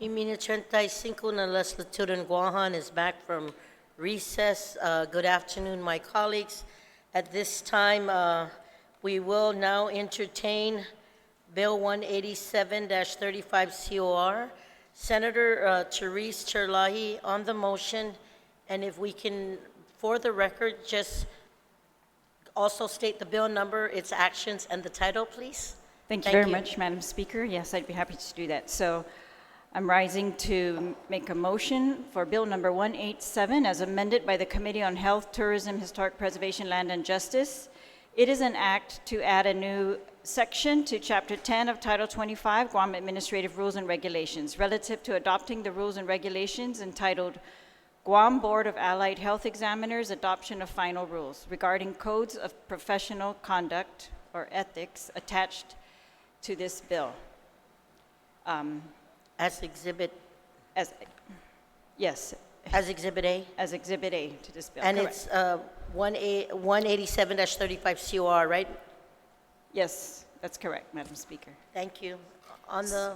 Y minuto 35 na legislature in Guam is back from recess. Good afternoon, my colleagues. At this time, we will now entertain Bill 187-35 COR. Senator Therese Cherlahi on the motion, and if we can, for the record, just also state the bill number, its actions, and the title, please. Thank you very much, Madam Speaker. Yes, I'd be happy to do that. So I'm rising to make a motion for Bill number 187 as amended by the Committee on Health, Tourism, Historic Preservation, Land and Justice. It is an act to add a new section to Chapter 10 of Title 25, Guam Administrative Rules and Regulations, relative to adopting the rules and regulations entitled Guam Board of Allied Health Examiners Adoption of Final Rules regarding codes of professional conduct or ethics attached to this bill. As exhibit, Yes, as Exhibit A? as Exhibit A to this bill. And correct. it's 187-35 COR, right? Yes, that's correct, Madam Speaker. Thank you. On the,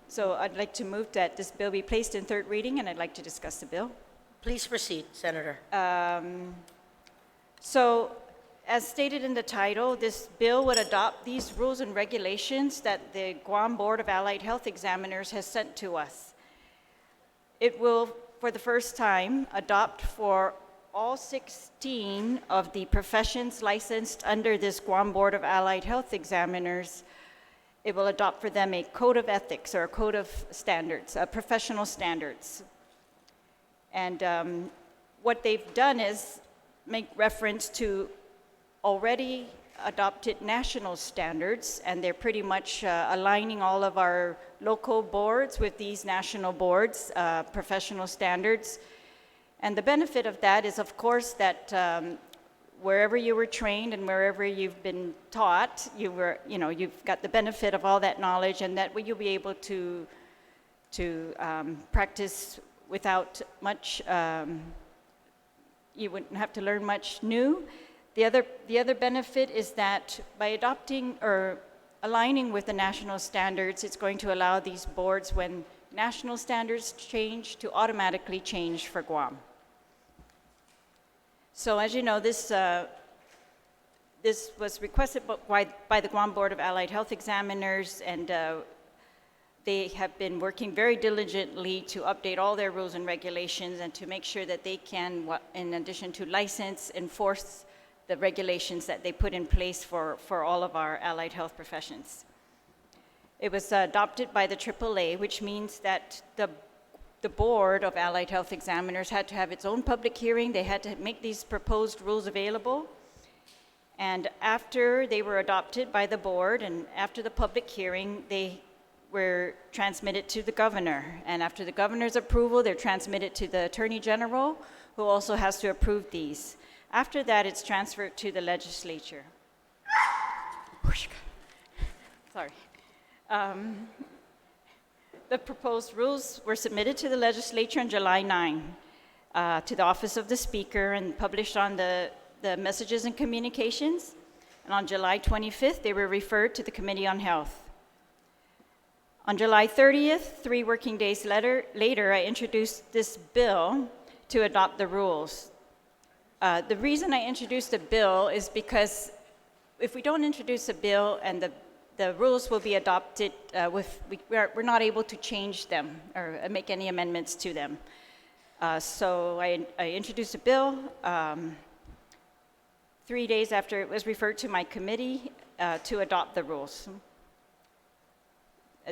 So I'd like to move that this bill be placed in third reading, and I'd like to discuss the bill. please proceed, Senator. So, as stated in the title, this bill would adopt these rules and regulations that the Guam Board of Allied Health Examiners has sent to us. It will, for the first time, adopt for all 16 of the professions licensed under this Guam Board of Allied Health Examiners. It will adopt for them a code of ethics or a code of standards, professional standards. And what they've done is make reference to already adopted national standards, and they're pretty much aligning all of our local boards with these national boards, professional standards. And the benefit of that is, of course, that wherever you were trained and wherever you've been taught, you've got the benefit of all that knowledge, and that way you'll be able to practice without much. You wouldn't have to learn much new. The other benefit is that by adopting or aligning with the national standards, it's going to allow these boards, when national standards change, to automatically change for Guam. So as you know, this was requested by the Guam Board of Allied Health Examiners, and they have been working very diligently to update all their rules and regulations and to make sure that they can, in addition to license, enforce the regulations that they put in place for all of our allied health professions. It was adopted by the AAA, which means that the Board of Allied Health Examiners had to have its own public hearing. They had to make these proposed rules available. And after they were adopted by the board and after the public hearing, they were transmitted to the governor. And after the governor's approval, they're transmitted to the Attorney General, who also has to approve these. After that, it's transferred to the legislature. Sorry. The proposed rules were submitted to the legislature on July 9 to the Office of the Speaker and published on the Messages and Communications. And on July 25th, they were referred to the Committee on Health. On July 30th, 3 working days later, I introduced this bill to adopt the rules. The reason I introduced the bill is because if we don't introduce a bill and the rules will be adopted, we're not able to change them or make any amendments to them. So I introduced a bill 3 days after it was referred to my committee to adopt the rules.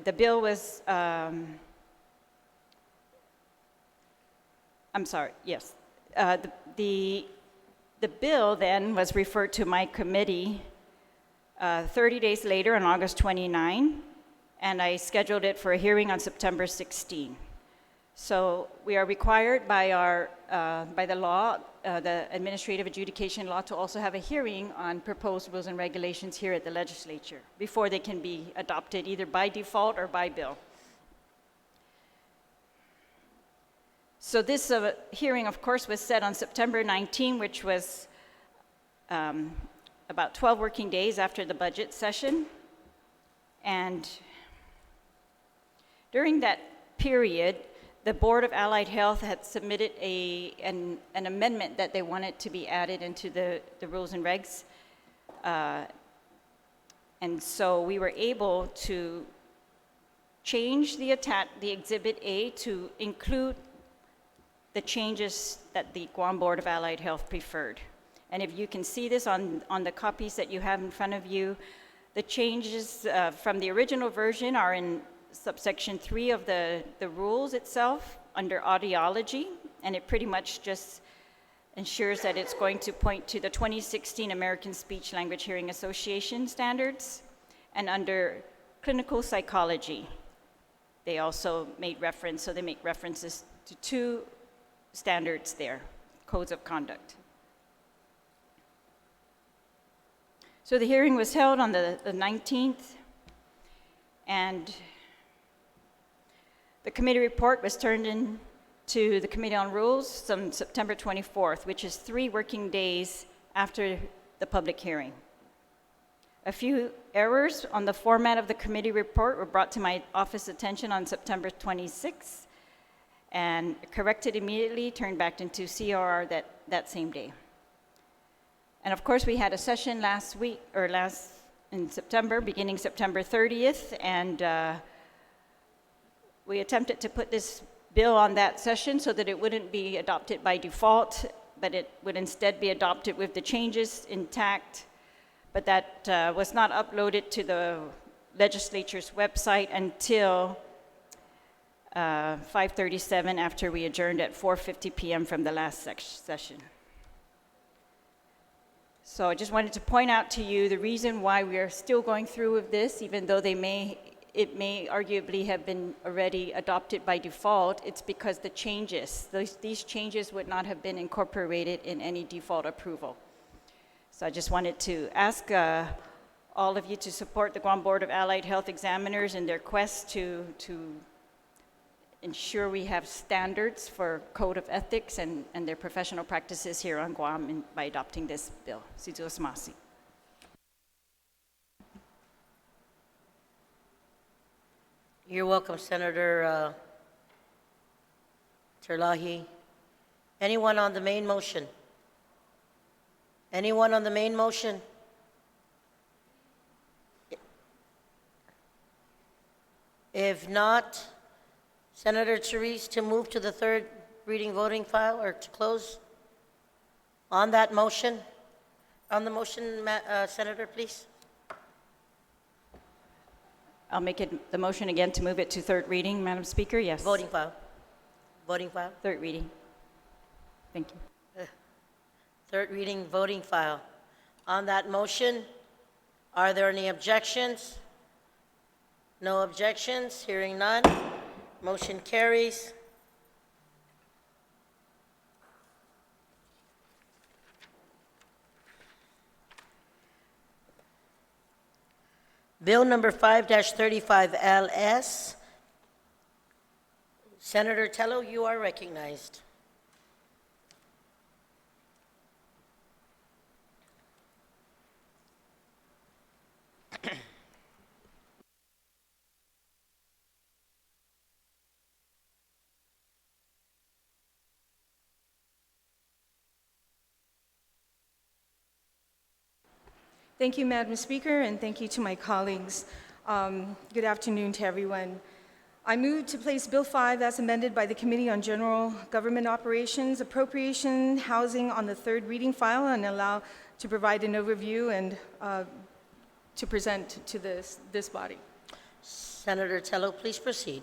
The bill was, I'm sorry, yes. The bill then was referred to my committee 30 days later on August 29, and I scheduled it for a hearing on September 16. So we are required by the law, the administrative adjudication law, to also have a hearing on proposed rules and regulations here at the legislature before they can be adopted either by default or by bill. So this hearing, of course, was set on September 19, which was about 12 working days after the budget session. And during that period, the Board of Allied Health had submitted an amendment that they wanted to be added into the rules and regs. And so we were able to change the Exhibit A to include the changes that the Guam Board of Allied Health preferred. And if you can see this on the copies that you have in front of you, the changes from the original version are in subsection 3 of the rules itself under audiology, and it pretty much just ensures that it's going to point to the 2016 American Speech Language Hearing Association standards. And under clinical psychology, they also made reference, so they make references to 2 standards there, codes of conduct. So the hearing was held on the 19th, and the committee report was turned in to the Committee on Rules on September 24th, which is 3 working days after the public hearing. A few errors on the format of the committee report were brought to my office attention on September 26th and corrected immediately, turned back into CRR that same day. And of course, we had a session in September, beginning September 30th, and we attempted to put this bill on that session so that it wouldn't be adopted by default, but it would instead be adopted with the changes intact. But that was not uploaded to the legislature's website until 5:37 after we adjourned at 4:50 p.m. from the last session. So I just wanted to point out to you the reason why we are still going through with this, even though it may arguably have been already adopted by default. It's because these changes would not have been incorporated in any default approval. So I just wanted to ask all of you to support the Guam Board of Allied Health Examiners in their quest to ensure we have standards for code of ethics and their professional practices here on Guam by adopting this bill. Sijuos Masi. You're welcome, Senator Terlahi. Anyone on the main motion? Anyone on the main motion? If not, Senator Therese, to move to the 3rd reading voting file or to close on that motion? On the motion, Senator, please. I'll make the motion again to move it to 3rd reading, Madam Speaker. Yes. Voting file. Voting file. 3rd reading. Thank you. 3rd reading voting file. On that motion, are there any objections? No objections. Hearing none. Motion carries. Bill number 5-35 LS. Senator Tello, you are recognized. Thank you, Madam Speaker, and thank you to my colleagues. Good afternoon to everyone. I move to place Bill 5 as amended by the Committee on General Government Operations, Appropriation, Housing on the 3rd reading file and allow to provide an overview and to present to this body. Senator Tello, please proceed.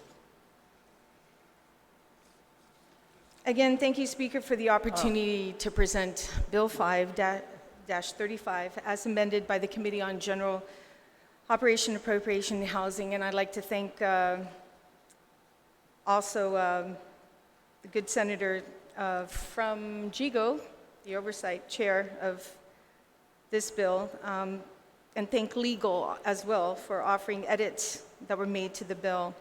Again, thank you, Speaker, for the opportunity to present Bill 5-35 as amended by the Committee on General Operation, Appropriation, and Housing. And I'd like to thank also the good senator from GIGO, the oversight chair of this bill, and thank legal as well for offering edits that were made to the bill.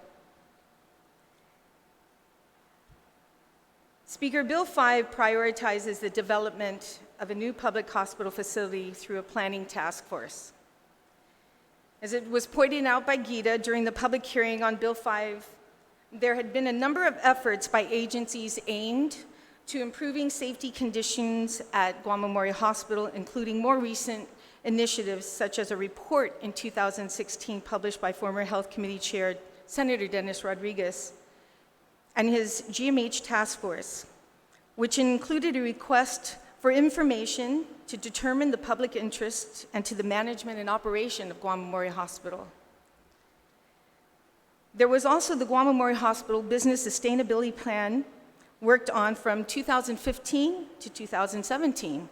Speaker, Bill 5 prioritizes the development of a new public hospital facility through a planning task force. As it was pointed out by Gita during the public hearing on Bill 5, there had been a number of efforts by agencies aimed to improving safety conditions at Guam Memorial Hospital, including more recent initiatives such as a report in 2016 published by former Health Committee Chair Senator Dennis Rodriguez and his GMH task force, which included a request for information to determine the public interest and to the management and operation of Guam Memorial Hospital. There was also the Guam Memorial Hospital Business Sustainability Plan, worked on from 2015 to 2017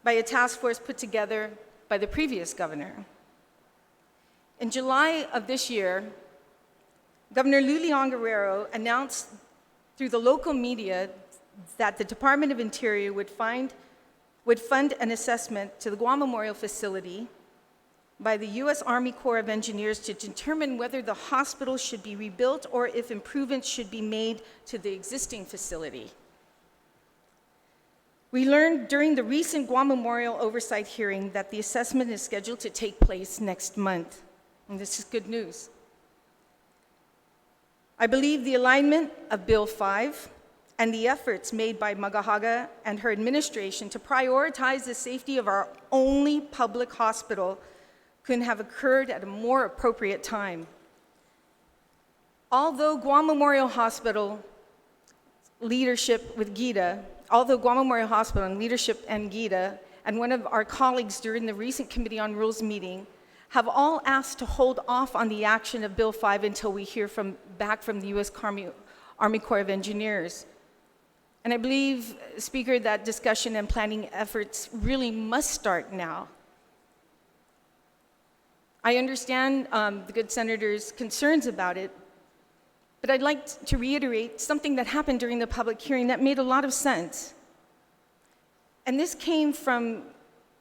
by a task force put together by the previous governor. In July of this year, Governor Lulian Guerrero announced through the local media that the Department of Interior would fund an assessment to the Guam Memorial Facility by the U.S. Army Corps of Engineers to determine whether the hospital should be rebuilt or if improvements should be made to the existing facility. We learned during the recent Guam Memorial Oversight hearing that the assessment is scheduled to take place next month, and this is good news. I believe the alignment of Bill 5 and the efforts made by Magahaga and her administration to prioritize the safety of our only public hospital couldn't have occurred at a more appropriate time. Although Guam Memorial Hospital leadership with GITA, and GITA, and one of our colleagues during the recent Committee on Rules meeting have all asked to hold off on the action of Bill 5 until we hear back from the U.S. Army Corps of Engineers. And I believe, Speaker, that discussion and planning efforts really must start now. I understand the good senator's concerns about it, but I'd like to reiterate something that happened during the public hearing that made a lot of sense. And this came from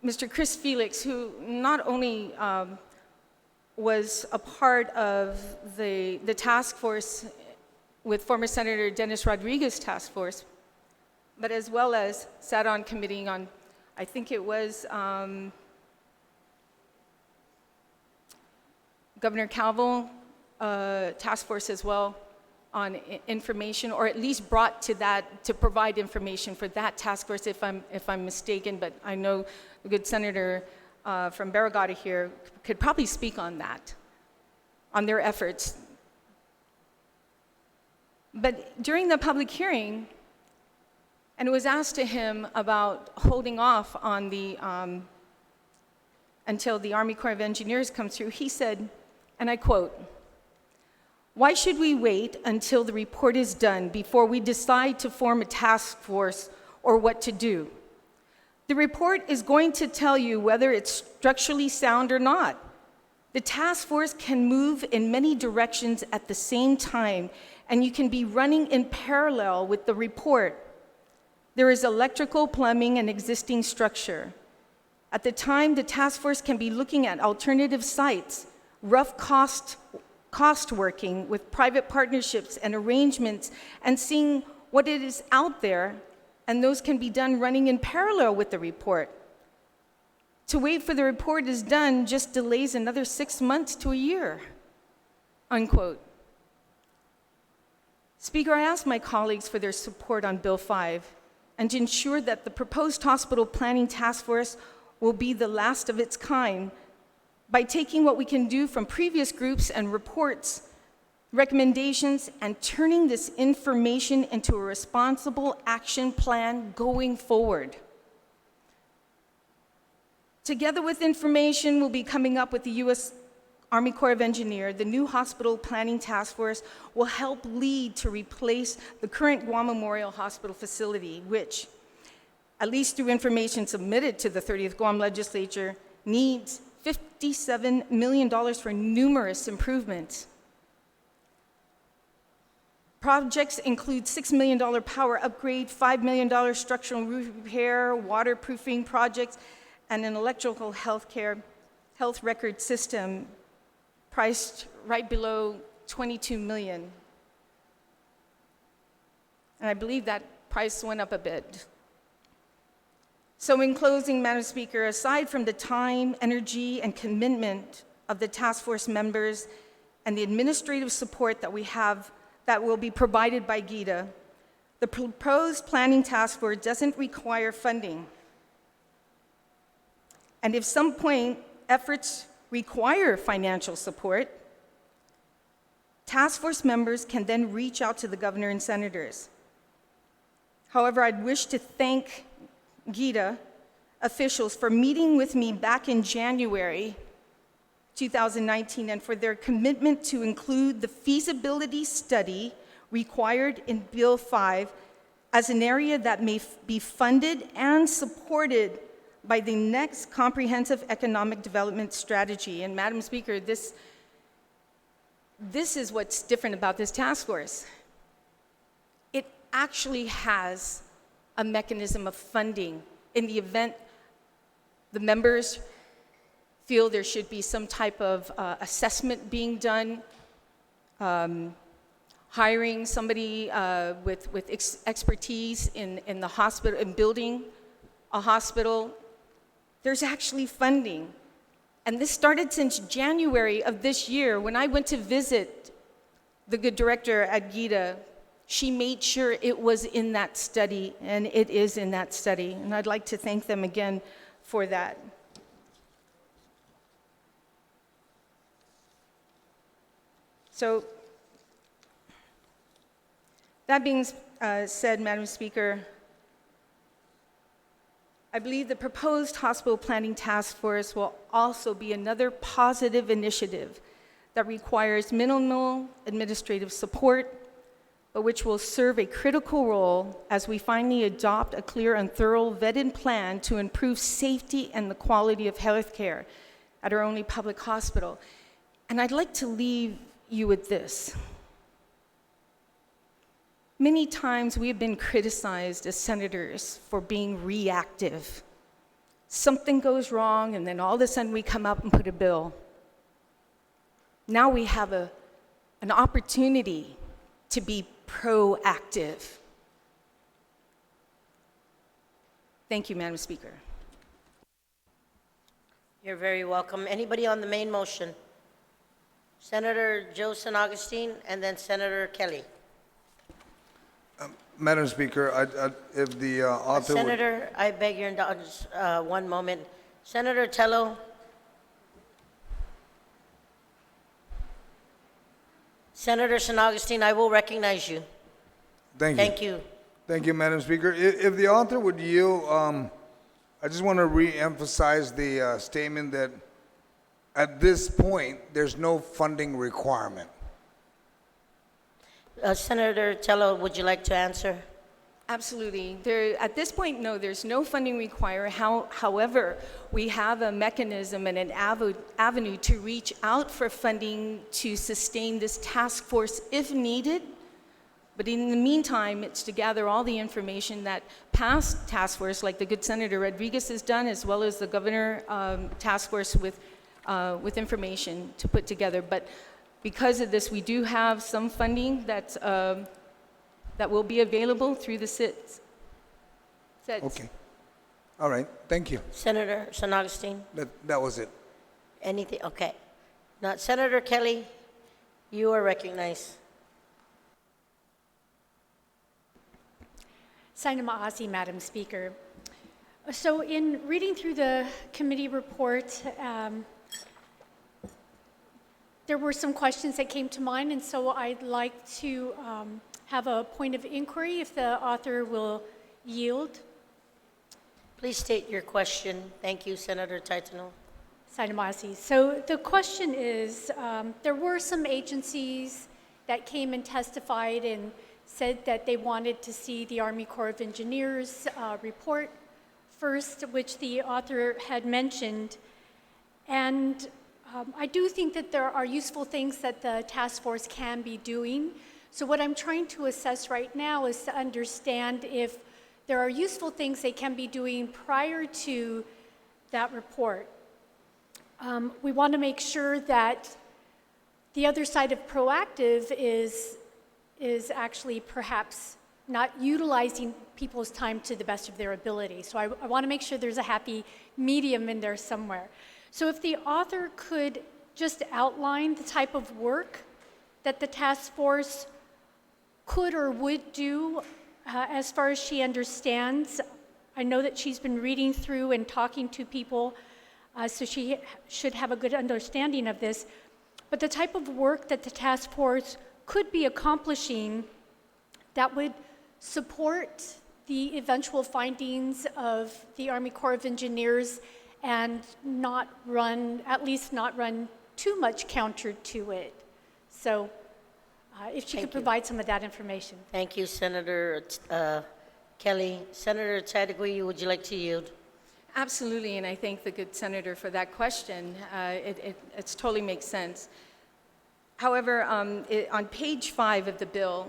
Mr. Chris Felix, who not only was a part of the task force with former Senator Dennis Rodriguez's task force, but as well as sat on committee on, I think it was Governor Calvo task force as well on information, or at least brought to that to provide information for that task force, if I'm mistaken. But I know the good senator from Barragata here could probably speak on that, on their efforts. But during the public hearing, and it was asked to him about holding off on the until the Army Corps of Engineers comes through, he said, and I quote, "Why should we wait until the report is done before we decide to form a task force or what to do? The report is going to tell you whether it's structurally sound or not. The task force can move in many directions at the same time, and you can be running in parallel with the report. There is electrical, plumbing, and existing structure. At the time, the task force can be looking at alternative sites, rough cost working with private partnerships and arrangements, and seeing what it is out there, and those can be done running in parallel with the report. To wait for the report is done just delays another 6 months to a year," unquote. Speaker, I ask my colleagues for their support on Bill 5 and to ensure that the proposed hospital planning task force will be the last of its kind by taking what we can do from previous groups and reports, recommendations, and turning this information into a responsible action plan going forward. Together with information we'll be coming up with the U.S. Army Corps of Engineers, the new hospital planning task force will help lead to replace the current Guam Memorial Hospital facility, which, at least through information submitted to the 30th Guam Legislature, needs $57 million for numerous improvements. Projects include $6 million power upgrade, $5 million structural roof repair, waterproofing projects, and an electrical health record system priced right below $22 million. And I believe that price went up a bit. So in closing, Madam Speaker, aside from the time, energy, and commitment of the task force members and the administrative support that we have that will be provided by GITA, the proposed planning task force doesn't require funding. And if some point efforts require financial support, task force members can then reach out to the governor and senators. However, I'd wish to thank GITA officials for meeting with me back in January 2019 and for their commitment to include the feasibility study required in Bill 5 as an area that may be funded and supported by the next comprehensive economic development strategy. And Madam Speaker, this is what's different about this task force. It actually has a mechanism of funding in the event the members feel there should be some type of assessment being done, hiring somebody with expertise in the hospital, in building a hospital. There's actually funding. And this started since January of this year. When I went to visit the good director at GITA, she made sure it was in that study, and it is in that study. And I'd like to thank them again for that. So, that being said, Madam Speaker, I believe the proposed hospital planning task force will also be another positive initiative that requires minimal administrative support, but which will serve a critical role as we finally adopt a clear and thorough vetted plan to improve safety and the quality of health care at our only public hospital. And I'd like to leave you with this. Many times we have been criticized as senators for being reactive. Something goes wrong, and then all of a sudden we come up and put a bill. Now we have an opportunity to be proactive. Thank you, Madam Speaker. You're very welcome. Anybody on the main motion? Senator Joe San Augustine, and then Senator Kelly. Madam Speaker, if the author would... Senator, I beg your indulgence, one moment. Senator Tello. Senator San Augustine, I will recognize you. Thank you. Thank you. Thank you, Madam Speaker. If the author would yield, I just want to re-emphasize the statement that at this point, there's no funding requirement. Senator Tello, would you like to answer? Absolutely. At this point, no, there's no funding required. However, we have a mechanism and an avenue to reach out for funding to sustain this task force if needed. But in the meantime, it's to gather all the information that past task force, like the good Senator Rodriguez has done, as well as the governor task force with information to put together. But because of this, we do have some funding that will be available through the SIDS. Okay. All right. Thank you. Senator San Augustine? That was it. Anything? Okay. Now, Senator Kelly, you are recognized. Sainama'asi, Madam Speaker. So in reading through the committee report, there were some questions that came to mind, and so I'd like to have a point of inquiry if the author will yield. Please state your question. Thank you, Senator Taitano. Sainama'asi. So the question is, there were some agencies that came and testified and said that they wanted to see the Army Corps of Engineers report first, which the author had mentioned. And I do think that there are useful things that the task force can be doing. So what I'm trying to assess right now is to understand if there are useful things they can be doing prior to that report. We want to make sure that the other side of proactive is actually perhaps not utilizing people's time to the best of their ability. So I want to make sure there's a happy medium in there somewhere. So if the author could just outline the type of work that the task force could or would do as far as she understands. I know that she's been reading through and talking to people, so she should have a good understanding of this. But the type of work that the task force could be accomplishing that would support the eventual findings of the Army Corps of Engineers and at least not run too much counter to it. So if she could provide some of that information. Thank you, Senator Kelly. Senator Tadegui, would you like to yield? Absolutely, and I thank the good senator for that question. It totally makes sense. However, on page 5 of the bill,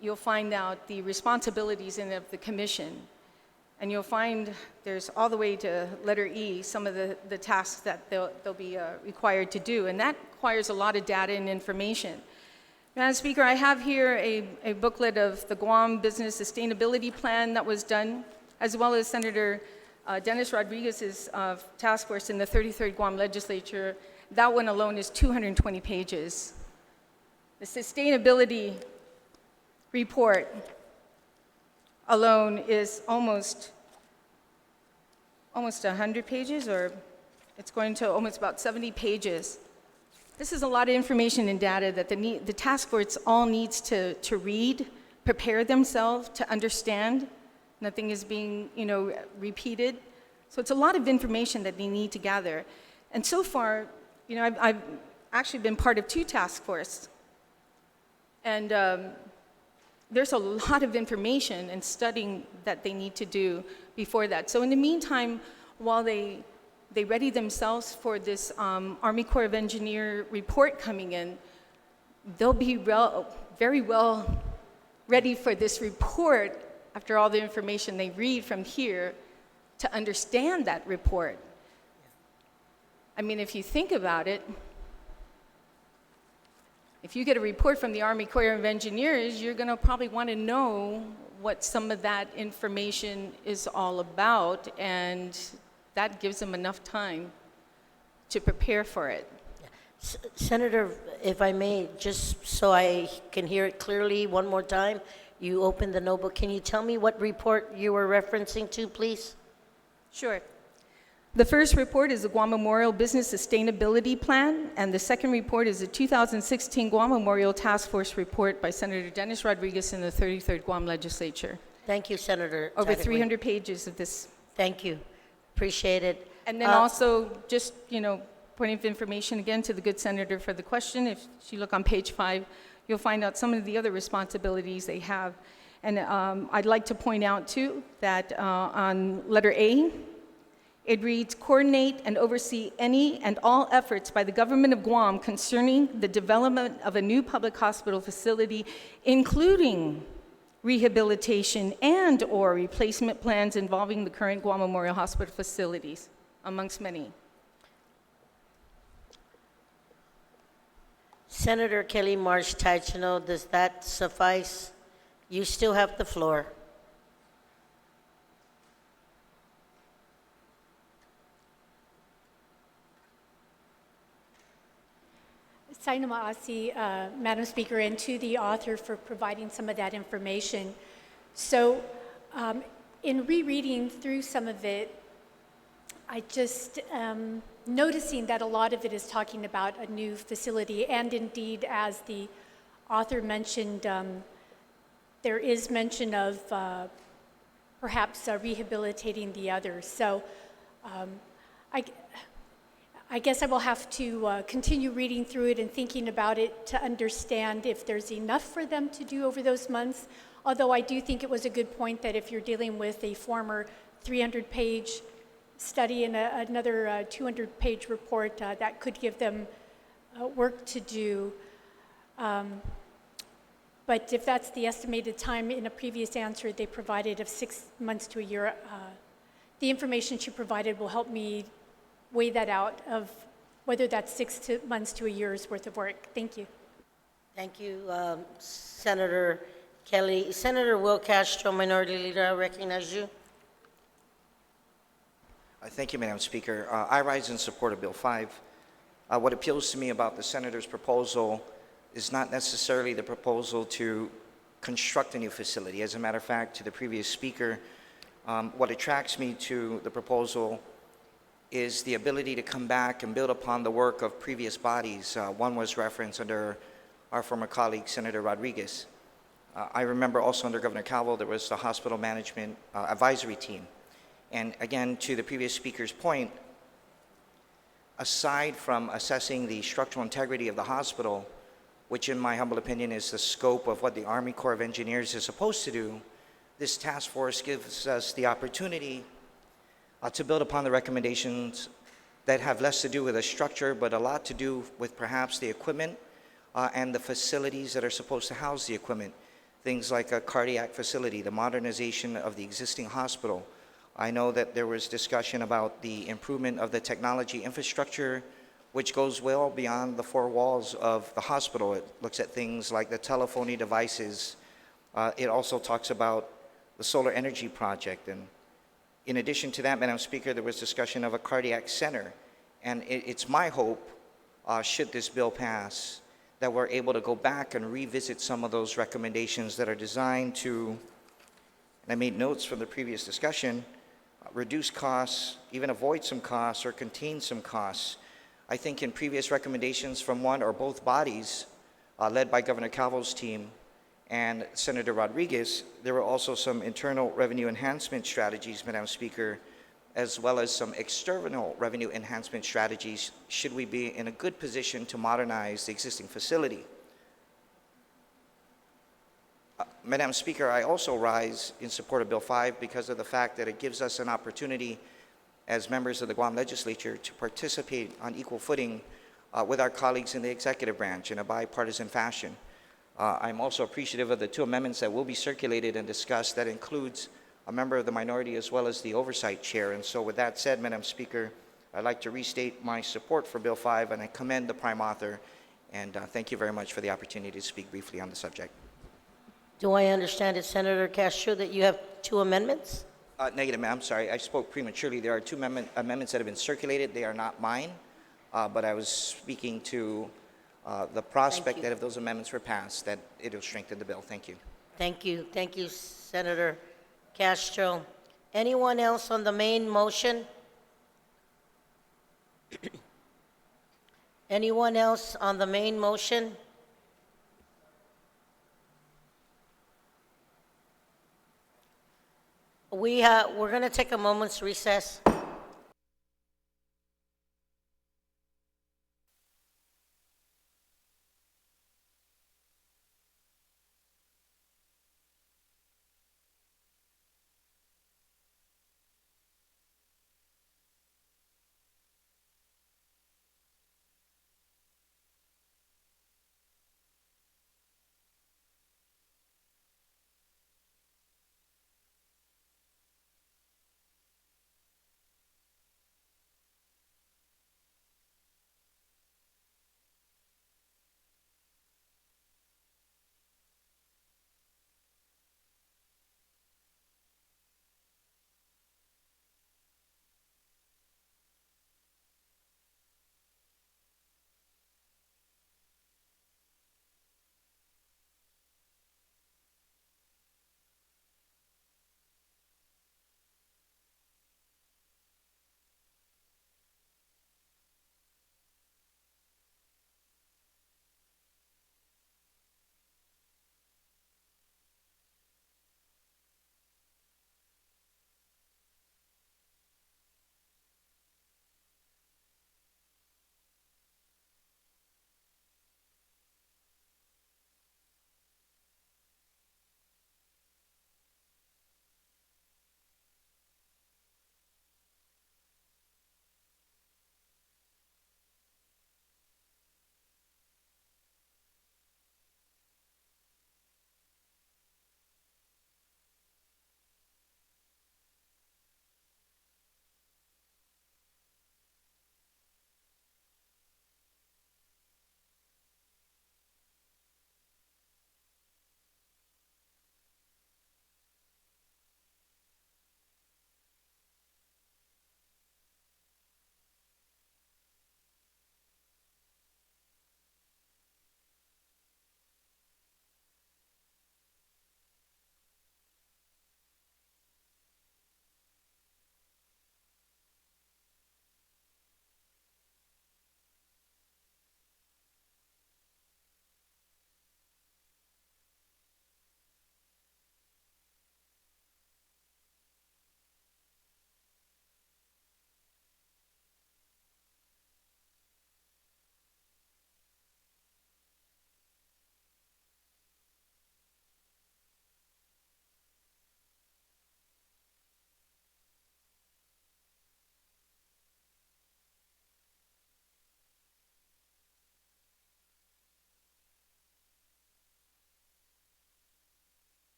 you'll find out the responsibilities of the commission. And you'll find there's all the way to letter E, some of the tasks that they'll be required to do. And that requires a lot of data and information. Madam Speaker, I have here a booklet of the Guam Business Sustainability Plan that was done, as well as Senator Dennis Rodriguez's task force in the 33rd Guam Legislature. That one alone is 220 pages. The sustainability report alone is almost 100 pages, or it's going to almost about 70 pages. This is a lot of information and data that the task force all needs to read, prepare themselves to understand. Nothing is being, repeated. So it's a lot of information that they need to gather. And so far, I've actually been part of 2 task forces. And there's a lot of information and studying that they need to do before that. So in the meantime, while they ready themselves for this Army Corps of Engineer report coming in, they'll be very well ready for this report after all the information they read from here to understand that report. I mean, if you think about it, if you get a report from the Army Corps of Engineers, you're going to probably want to know what some of that information is all about, and that gives them enough time to prepare for it. Senator, if I may, just so I can hear it clearly one more time, you opened the notebook. Can you tell me what report you were referencing to, please? Sure. The first report is the Guam Memorial Business Sustainability Plan, and the second report is the 2016 Guam Memorial Task Force report by Senator Dennis Rodriguez in the 33rd Guam Legislature. Thank you, Senator. Over Tadegui. 300 pages of this. Thank you. Appreciate it. And then also, just, point of information again to the good senator for the question. If you look on page 5, you'll find out some of the other responsibilities they have. And I'd like to point out, too, that on letter A, it reads, coordinate and oversee any and all efforts by the government of Guam concerning the development of a new public hospital facility, including rehabilitation and/or replacement plans involving the current Guam Memorial Hospital facilities, amongst many. Senator Kelly Marsh Tachino, does that suffice? You still have the floor. Saino Maasi, Madam Speaker, and to the author for providing some of that information. So in rereading through some of it, I just noticing that a lot of it is talking about a new facility, and indeed, as the author mentioned, there is mention of perhaps rehabilitating the others. So I guess I will have to continue reading through it and thinking about it to understand if there's enough for them to do over those months. Although I do think it was a good point that if you're dealing with a former 300-page study and another 200-page report, that could give them work to do. But if that's the estimated time in a previous answer they provided of 6 months to a year, the information she provided will help me weigh that out of whether that's 6 months to a year's worth of work. Thank you. Thank you, Senator Kelly. Senator Will Castro, Minority Leader, I recognize you. Thank you, Madam Speaker. I rise in support of Bill 5. What appeals to me about the Senator's proposal is not necessarily the proposal to construct a new facility. As a matter of fact, to the previous speaker, what attracts me to the proposal is the ability to come back and build upon the work of previous bodies. One was referenced under our former colleague, Senator Rodriguez. I remember also under Governor Calvo, there was the Hospital Management Advisory Team. And again, to the previous speaker's point, aside from assessing the structural integrity of the hospital, which in my humble opinion is the scope of what the Army Corps of Engineers is supposed to do, this task force gives us the opportunity to build upon the recommendations that have less to do with the structure, but a lot to do with perhaps the equipment and the facilities that are supposed to house the equipment. Things like a cardiac facility, the modernization of the existing hospital. I know that there was discussion about the improvement of the technology infrastructure, which goes well beyond the four walls of the hospital. It looks at things like the telephony devices. It also talks about the solar energy project. And in addition to that, Madam Speaker, there was discussion of a cardiac center. And it's my hope, should this bill pass, that we're able to go back and revisit some of those recommendations that are designed to, and I made notes from the previous discussion, reduce costs, even avoid some costs or contain some costs. I think in previous recommendations from one or both bodies, led by Governor Calvo's team and Senator Rodriguez, there were also some internal revenue enhancement strategies, Madam Speaker, as well as some external revenue enhancement strategies should we be in a good position to modernize the existing facility. Madam Speaker, I also rise in support of Bill 5 because of the fact that it gives us an opportunity as members of the Guam Legislature to participate on equal footing with our colleagues in the executive branch in a bipartisan fashion. I'm also appreciative of the two amendments that will be circulated and discussed that includes a member of the minority as well as the oversight chair. And so with that said, Madam Speaker, I'd like to restate my support for Bill 5 and I commend the prime author and thank you very much for the opportunity to speak briefly on the subject. Do I understand it, Senator Castro, that you have two amendments? Negative, ma'am. Sorry, I spoke prematurely. There are two amendments that have been circulated. They are not mine, but I was speaking to the prospect that if those amendments were passed, that it will strengthen the bill. Thank you. Thank you. Thank you, Senator Castro. Anyone else on the main motion? Anyone else on the main motion? We're going to take a moment's recess.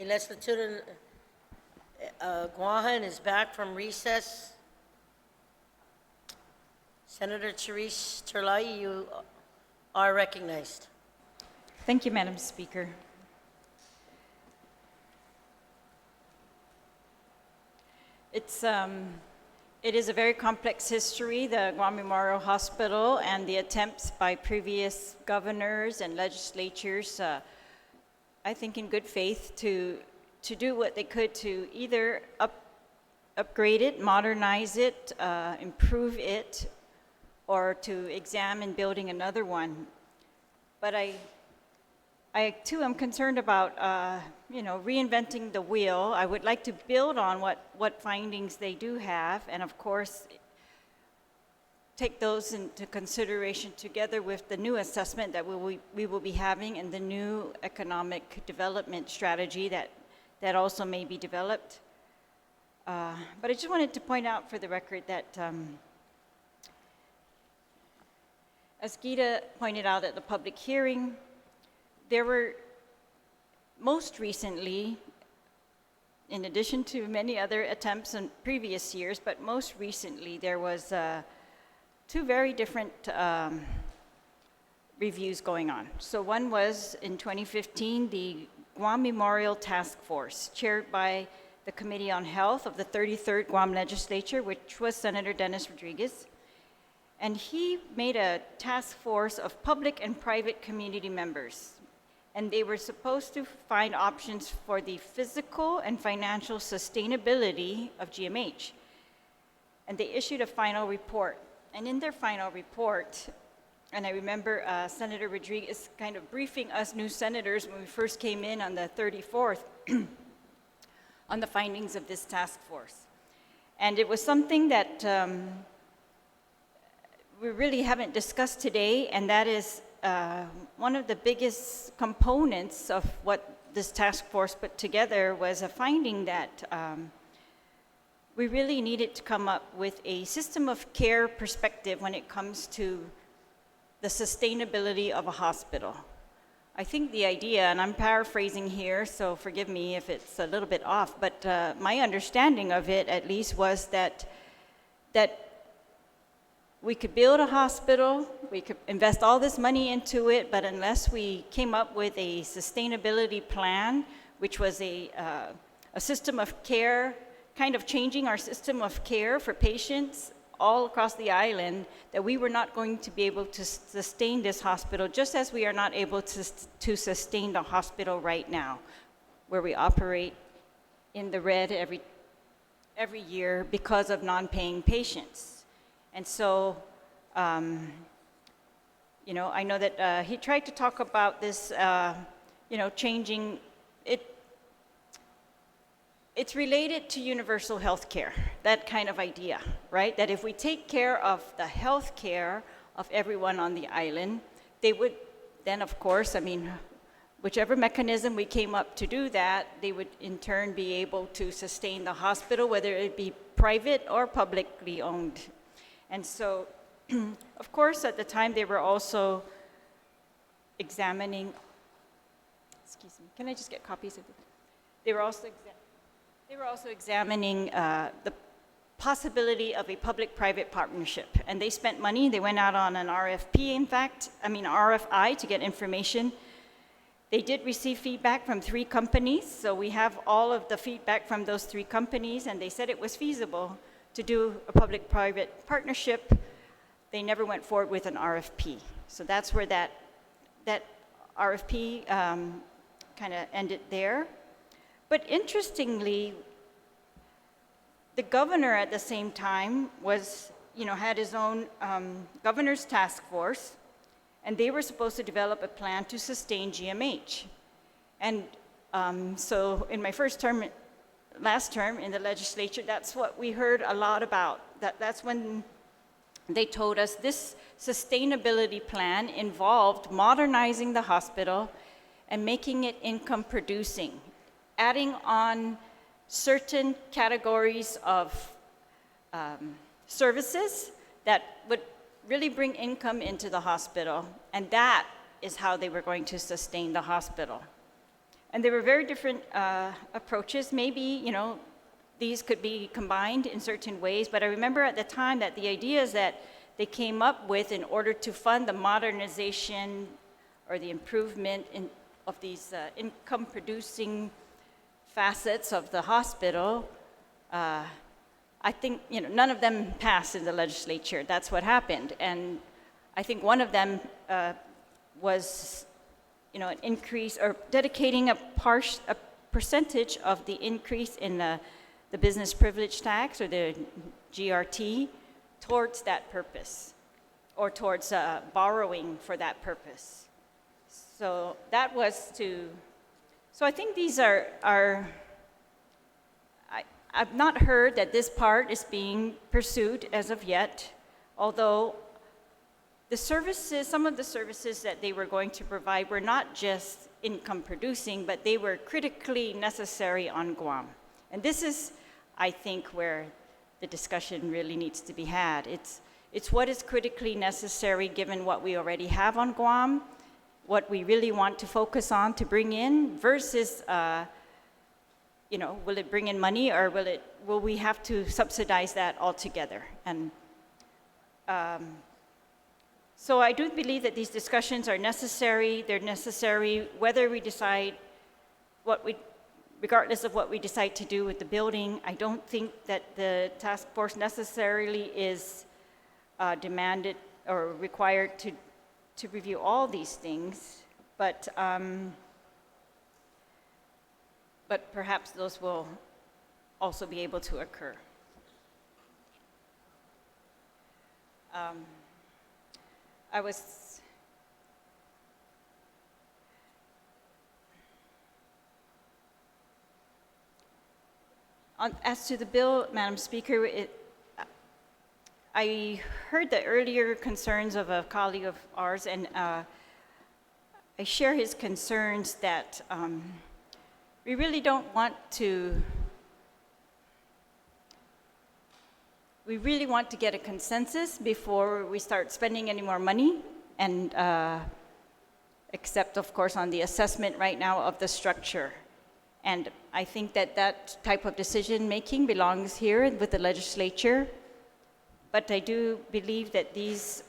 the legislature Guahan is back from recess. Senator Therese Terlai, you are recognized. Thank you, Madam Speaker. It is a very complex history, the Guam Memorial Hospital, and the attempts by previous governors and legislatures, I think in good faith, to do what they could to either upgrade it, modernize it, improve it, or to examine building another one. But I too am concerned about, reinventing the wheel. I would like to build on what findings they do have, and of course, take those into consideration together with the new assessment that we will be having and the new economic development strategy that also may be developed. But I just wanted to point out for the record that, as Gita pointed out at the public hearing, there were most recently, in addition to many other attempts in previous years, but most recently there was two very different reviews going on. So one was in 2015, the Guam Memorial Task Force, chaired by the Committee on Health of the 33rd Guam Legislature, which was Senator Dennis Rodriguez. And he made a task force of public and private community members. And they were supposed to find options for the physical and financial sustainability of GMH. And they issued a final report. And in their final report, and I remember Senator Rodriguez kind of briefing us new senators when we first came in on the 34th on the findings of this task force. And it was something that we really haven't discussed today, and that is one of the biggest components of what this task force put together was a finding that we really needed to come up with a system of care perspective when it comes to the sustainability of a hospital. I think the idea, and I'm paraphrasing here, so forgive me if it's a little bit off, but my understanding of it at least was that we could build a hospital, we could invest all this money into it, but unless we came up with a sustainability plan, which was a system of care, kind of changing our system of care for patients all across the island, that we were not going to be able to sustain this hospital, just as we are not able to sustain the hospital right now, where we operate in the red every year because of non-paying patients. And so, I know that he tried to talk about this, changing it. It's related to universal health care, that kind of idea, right? That if we take care of the health care of everyone on the island, they would then, of course, whichever mechanism we came up to do that, they would in turn be able to sustain the hospital, whether it be private or publicly owned. And so, of course, at the time, they were also examining, excuse me, can I just get copies of it? They were also examining the possibility of a public-private partnership. And they spent money. They went out on an RFI to get information. They did receive feedback from 3 companies. So we have all of the feedback from those 3 companies, and they said it was feasible to do a public-private partnership. They never went forward with an RFP. So that's where that RFP kind of ended there. But interestingly, the governor at the same time had his own governor's task force, and they were supposed to develop a plan to sustain GMH. And so in my last term in the legislature, that's what we heard a lot about. That's when they told us this sustainability plan involved modernizing the hospital and making it income producing, adding on certain categories of services that would really bring income into the hospital, and that is how they were going to sustain the hospital. And there were very different approaches. Maybe, these could be combined in certain ways, but I remember at the time that the ideas that they came up with in order to fund the modernization or the improvement of these income-producing facets of the hospital, I think, none of them passed in the legislature. That's what happened. And I think one of them was, an increase or dedicating a percentage of the increase in the business privilege tax or the GRT towards that purpose or towards borrowing for that purpose. So that was so I think these are I've not heard that this part is being pursued as of yet, although some of the services that they were going to provide were not just income producing, but they were critically necessary on Guam. And this is, I think, where the discussion really needs to be had. It's what is critically necessary given what we already have on Guam, what we really want to focus on to bring in versus, will it bring in money or will we have to subsidize that altogether? And so I do believe that these discussions are necessary. They're necessary whether we decide regardless of what we decide to do with the building. I don't think that the task force necessarily is demanded or required to review all these things, but perhaps those will also be able to occur. As to the bill, Madam Speaker, I heard the earlier concerns of a colleague of ours, and I share his concerns that we really don't want to. We really want to get a consensus before we start spending any more money, and except, of course, on the assessment right now of the structure. And I think that type of decision-making belongs here with the legislature. But I do believe that these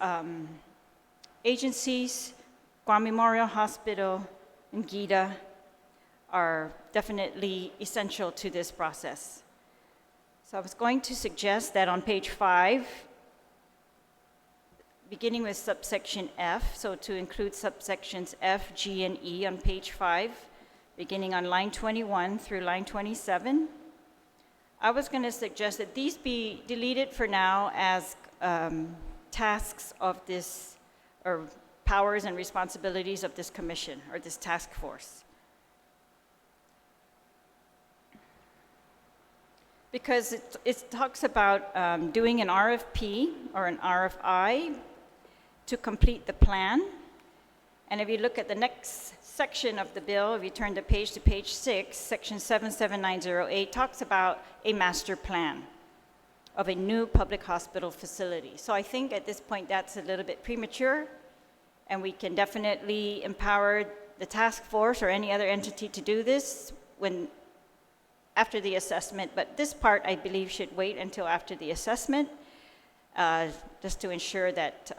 agencies, Guam Memorial Hospital and GIDA, are definitely essential to this process. So I was going to suggest that on page 5, beginning with subsection F, so to include subsections F, G, and E on page 5, beginning on line 21 through line 27, I was going to suggest that these be deleted for now as tasks of this, or powers and responsibilities of this commission or this task force. Because it talks about doing an RFP or an RFI to complete the plan. And if you look at the next section of the bill, if you turn the page to page 6, section 77908 talks about a master plan of a new public hospital facility. So I think at this point that's a little bit premature, and we can definitely empower the task force or any other entity to do this after the assessment. But this part, I believe, should wait until after the assessment, just to ensure that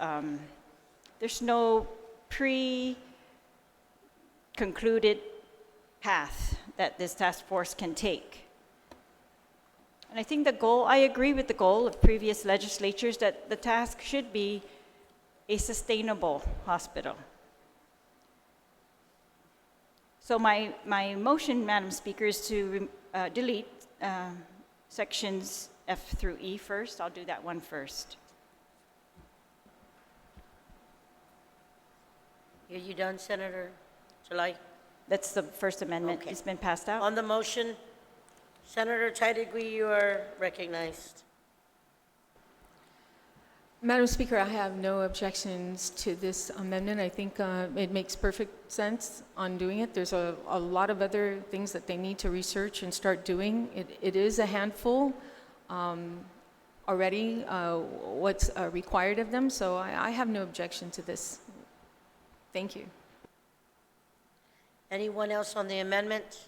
there's no pre-concluded path that this task force can take. And I think I agree with the goal of previous legislatures that the task should be a sustainable hospital. So my motion, Madam Speaker, is to delete sections F through E first. I'll do that one first. Are you done, Senator July? That's the first amendment. Okay. It's been passed out. On the motion, Senator Taitigui, you are recognized. Madam Speaker, I have no objections to this amendment. I think it makes perfect sense on doing it. There's a lot of other things that they need to research and start doing. It is a handful already, what's required of them, so I have no objection to this. Thank you. Anyone else on the amendment?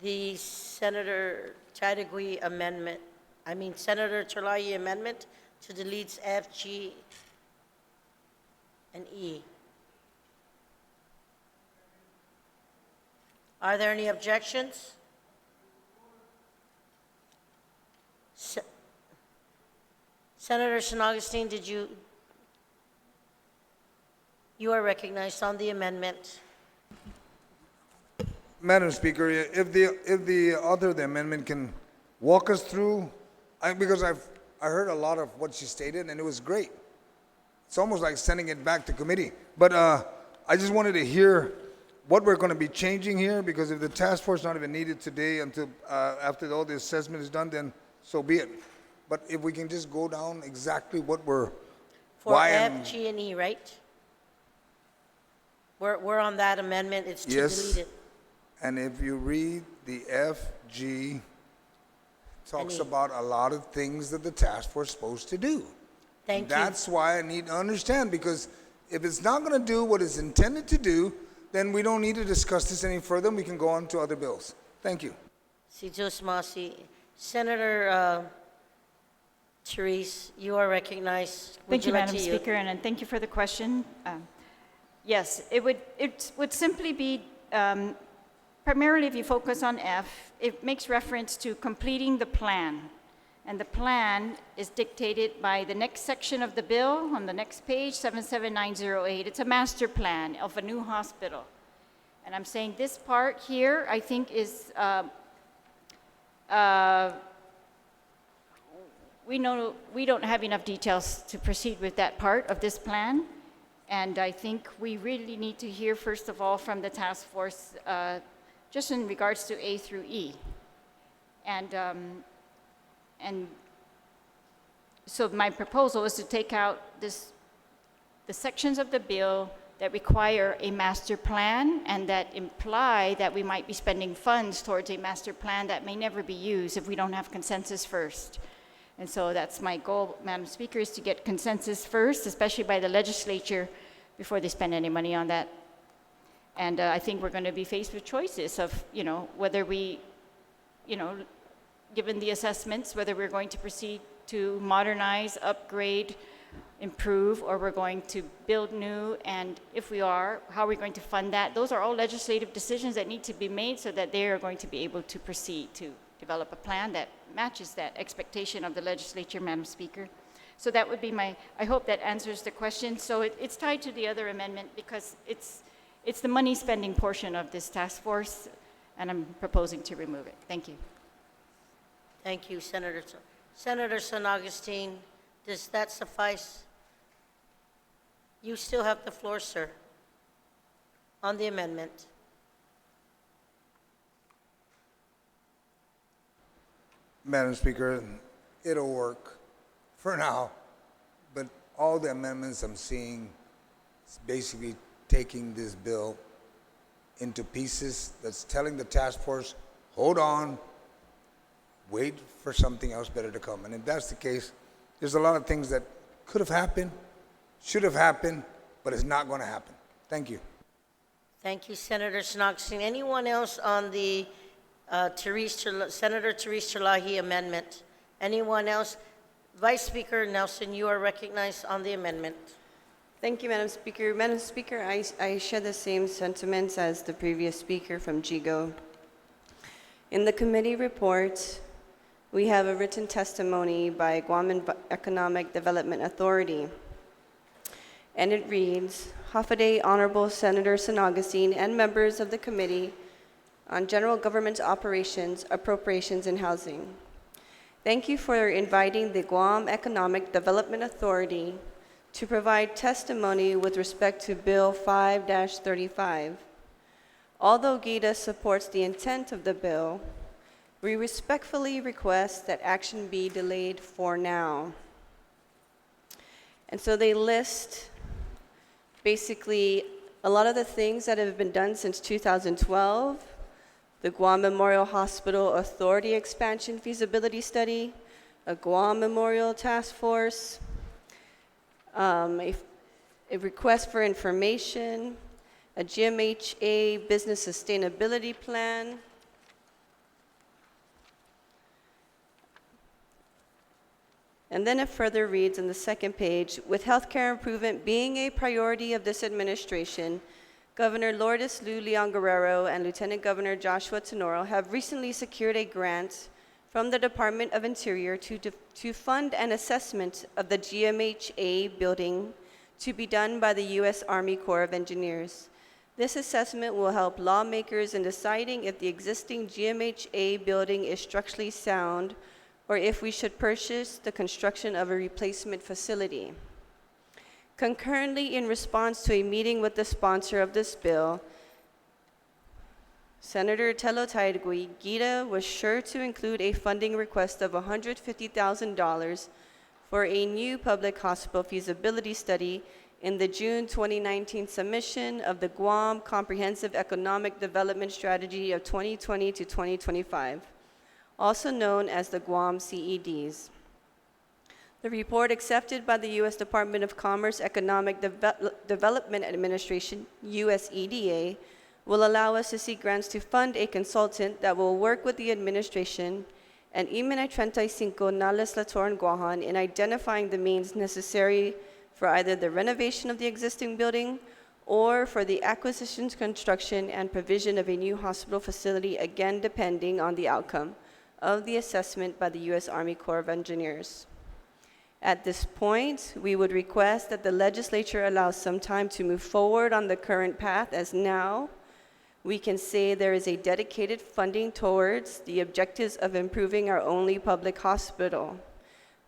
The Senator Chadegui amendment, Senator Terlahi amendment to delete F, G, and E. Are there any objections? Senator San Augustine, you are recognized on the amendment. Madam Speaker, if the author of the amendment can walk us through, because I heard a lot of what she stated, and it was great. It's almost like sending it back to committee. But I just wanted to hear what we're going to be changing here, because if the task force is not even needed today until after all the assessment is done, then so be it. But if we can just go down exactly what we're, For why F, and- G, and E, right? We're on that amendment, it's to Yes. delete it. And if you read the FG, talks Any- about a lot of things that the task force is supposed to do. Thank you. That's why I need to understand, because if it's not going to do what it's intended to do, then we don't need to discuss this any further, and we can go on to other bills. Thank you. Si Diyos Masi. Senator Therese, you are recognized. Thank you, like Madam to Speaker, and thank you for the question. Yes, it would simply be, primarily if you focus on F, it makes reference to completing the plan. And the plan is dictated by the next section of the bill on the next page, 77908. It's a master plan of a new hospital. And I'm saying this part here, I think is, we know we don't have enough details to proceed with that part of this plan. And I think we really need to hear, first of all, from the task force, just in regards to A through E. And so my proposal is to take out the sections of the bill that require a master plan and that imply that we might be spending funds towards a master plan that may never be used if we don't have consensus first. And so that's my goal, Madam Speaker, is to get consensus first, especially by the legislature, before they spend any money on that. And I think we're going to be faced with choices of, whether we, given the assessments, whether we're going to proceed to modernize, upgrade, improve, or we're going to build new, and if we are, how are we going to fund that? Those are all legislative decisions that need to be made so that they are going to be able to proceed to develop a plan that matches that expectation of the legislature, Madam Speaker. So that would be I hope that answers the question. So it's tied to the other amendment because it's the money spending portion of this task force, and I'm proposing to remove it. Thank you. Thank you, Senator. Senator San Augustine, does that suffice? You still have the floor, sir, on the amendment. Madam Speaker, it'll work for now, but all the amendments I'm seeing is basically taking this bill into pieces that's telling the task force, hold on, wait for something else better to come. And if that's the case, there's a lot of things that could have happened, should have happened, but it's not going to happen. Thank you. Thank you, Senator San Augustine. Anyone else on the Senator Therese Terlahi amendment? Anyone else? Vice Speaker Nelson, you are recognized on the amendment. Thank you, Madam Speaker. Madam Speaker, I share the same sentiments as the previous speaker from GIGO. In the committee report, we have a written testimony by Guam Economic Development Authority. And it reads, Hafaday Honorable Senator San Augustine and members of the Committee on General Government Operations, Appropriations, and Housing. Thank you for inviting the Guam Economic Development Authority to provide testimony with respect to Bill 5-35. Although GIDA supports the intent of the bill, we respectfully request that action be delayed for now. And so they list basically a lot of the things that have been done since 2012, the Guam Memorial Hospital Authority Expansion Feasibility Study, a Guam Memorial Task Force, a a request for information, a GMHA business sustainability plan, and then it further reads on the second page, with healthcare improvement being a priority of this administration, Governor Lourdes Lu Leon Guerrero and Lieutenant Governor Joshua Tenoro have recently secured a grant from the Department of Interior to fund an assessment of the GMHA building to be done by the U.S. Army Corps of Engineers. This assessment will help lawmakers in deciding if the existing GMHA building is structurally sound or if we should purchase the construction of a replacement facility. Concurrently, in response to a meeting with the sponsor of this bill, Senator Tello Taidagui, GITA was sure to include a funding request of $150,000 for a new public hospital feasibility study in the June 2019 submission of the Guam Comprehensive Economic Development Strategy of 2020 to 2025, also known as the Guam CEDs. The report accepted by the U.S. Department of Commerce Economic Development Administration, USEDA, will allow us to seek grants to fund a consultant that will work with the administration and Imena 35 na Legislature in Guam in identifying the means necessary for either the renovation of the existing building or for the acquisition, construction, and provision of a new hospital facility, again depending on the outcome of the assessment by the U.S. Army Corps of Engineers. At this point, we would request that the legislature allow some time to move forward on the current path, as now we can say there is a dedicated funding towards the objectives of improving our only public hospital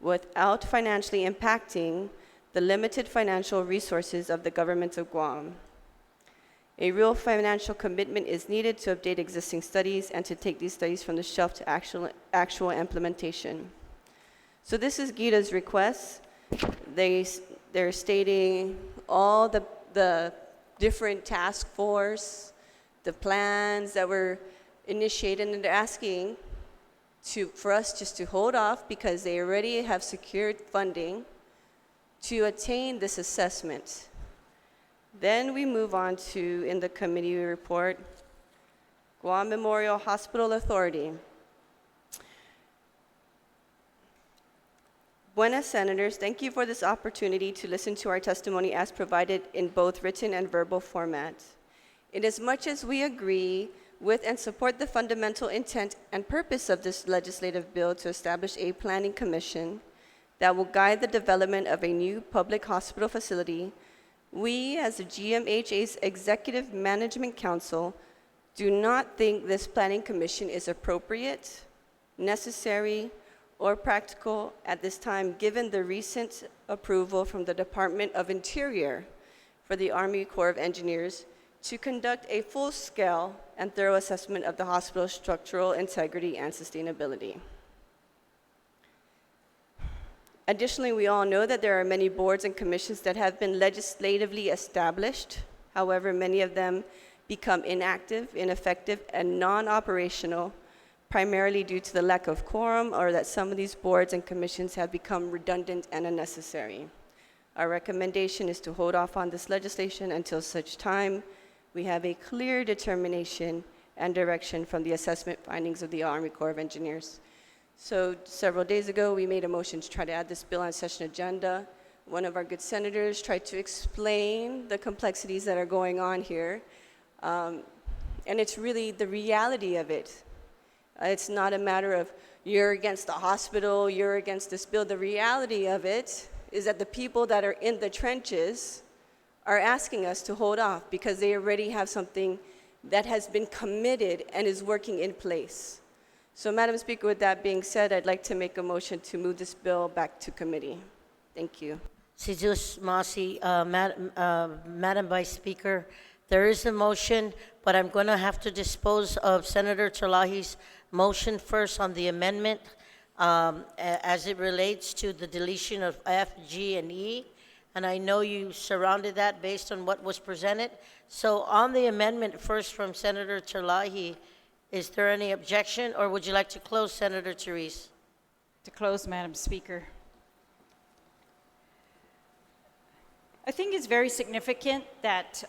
without financially impacting the limited financial resources of the government of Guam. A real financial commitment is needed to update existing studies and to take these studies from the shelf to actual implementation. So this is GITA's request. They're stating all the different task force, the plans that were initiated, and they're asking for us just to hold off because they already have secured funding to attain this assessment. Then we move on to, in the committee report, Guam Memorial Hospital Authority. Buenas, Senators. Thank you for this opportunity to listen to our testimony as provided in both written and verbal format. Inasmuch as we agree with and support the fundamental intent and purpose of this legislative bill to establish a planning commission that will guide the development of a new public hospital facility, we, as the GMHA's Executive Management Council, do not think this planning commission is appropriate, necessary, or practical at this time, given the recent approval from the Department of Interior for the Army Corps of Engineers to conduct a full-scale and thorough assessment of the hospital's structural integrity and sustainability. Additionally, we all know that there are many boards and commissions that have been legislatively established. However, many of them become inactive, ineffective, and non-operational, primarily due to the lack of quorum or that some of these boards and commissions have become redundant and unnecessary. Our recommendation is to hold off on this legislation until such time we have a clear determination and direction from the assessment findings of the Army Corps of Engineers. So several days ago, we made a motion to try to add this bill on session agenda. One of our good senators tried to explain the complexities that are going on here. And it's really the reality of it. It's not a matter of you're against the hospital, you're against this bill. The reality of it is that the people that are in the trenches are asking us to hold off because they already have something that has been committed and is working in place. So, Madam Speaker, with that being said, I'd like to make a motion to move this bill back to committee. Thank you. Si Jus Masi, Madam Vice Speaker, there is a motion, but I'm going to have to dispose of Senator Terlahi's motion first on the amendment as it relates to the deletion of F, G, and E. And I know you surrounded that based on what was presented. So on the amendment first from Senator Terlahi, is there any objection, or would you like to close, Senator Therese? To close, Madam Speaker. I think it's very significant that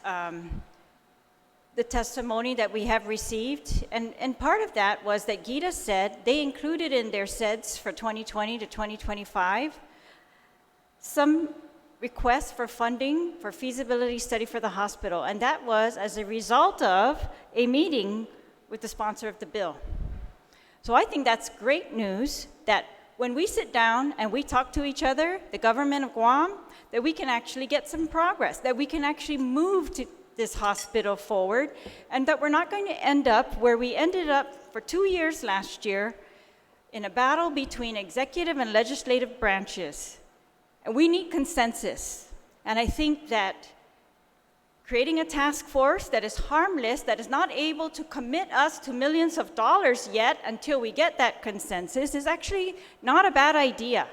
the testimony that we have received, and part of that was that Gita said they included in their SEDS for 2020 to 2025 some requests for funding for feasibility study for the hospital, and that was as a result of a meeting with the sponsor of the bill. So I think that's great news that when we sit down and we talk to each other, the government of Guam, that we can actually get some progress, that we can actually move to this hospital forward, and that we're not going to end up where we ended up for 2 years last year in a battle between executive and legislative branches. And we need consensus. And I think that creating a task force that is harmless, that is not able to commit us to millions of dollars yet until we get that consensus is actually not a bad idea.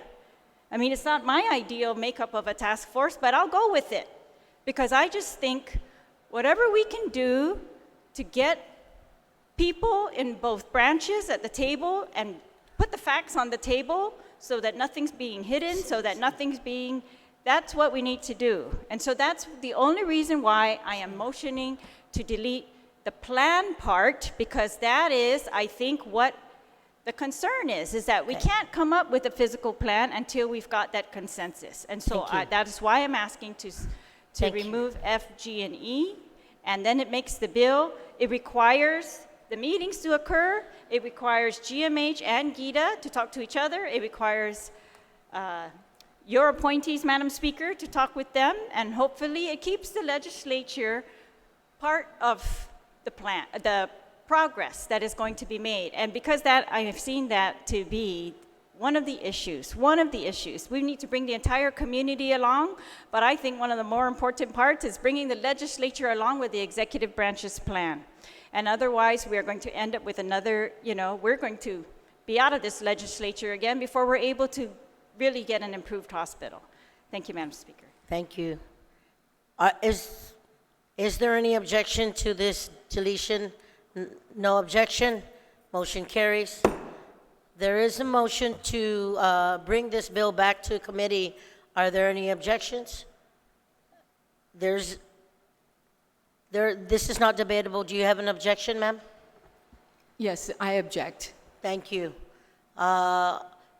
I mean, it's not my ideal makeup of a task force, but I'll go with it. Because I just think whatever we can do to get people in both branches at the table and put the facts on the table so that nothing's being hidden, so that nothing's being, that's what we need to do. And so that's the only reason why I am motioning to delete the plan part, because that is, I think, what the concern is that we can't come up with a physical plan until we've got that consensus. And so that is why I'm asking to remove F, G, and E, and then it makes the bill, it requires the meetings to occur, it requires GMH and GITA to talk to each other, it requires your appointees, Madam Speaker, to talk with them, and hopefully it keeps the legislature part of the plan, the progress that is going to be made. And because that, I have seen that to be one of the issues. We need to bring the entire community along, but I think one of the more important parts is bringing the legislature along with the executive branch's plan. And otherwise, we are going to end up with another, we're going to be out of this legislature again before we're able to really get an improved hospital. Thank you, Madam Speaker. Thank you. Is there any objection to this deletion? No objection. Motion carries. There is a motion to bring this bill back to committee. Are there any objections? This is not debatable. Do you have an objection, ma'am? Yes, I object. Thank you.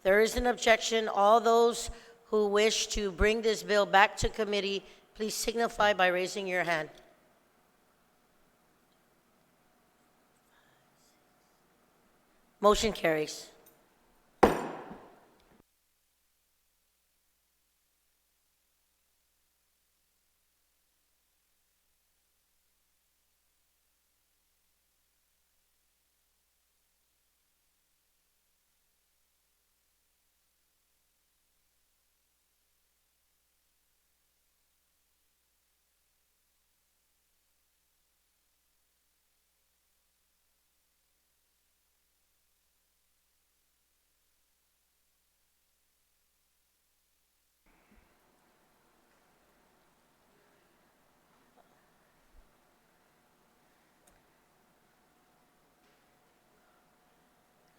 There is an objection. All those who wish to bring this bill back to committee, please signify by raising your hand. Motion carries.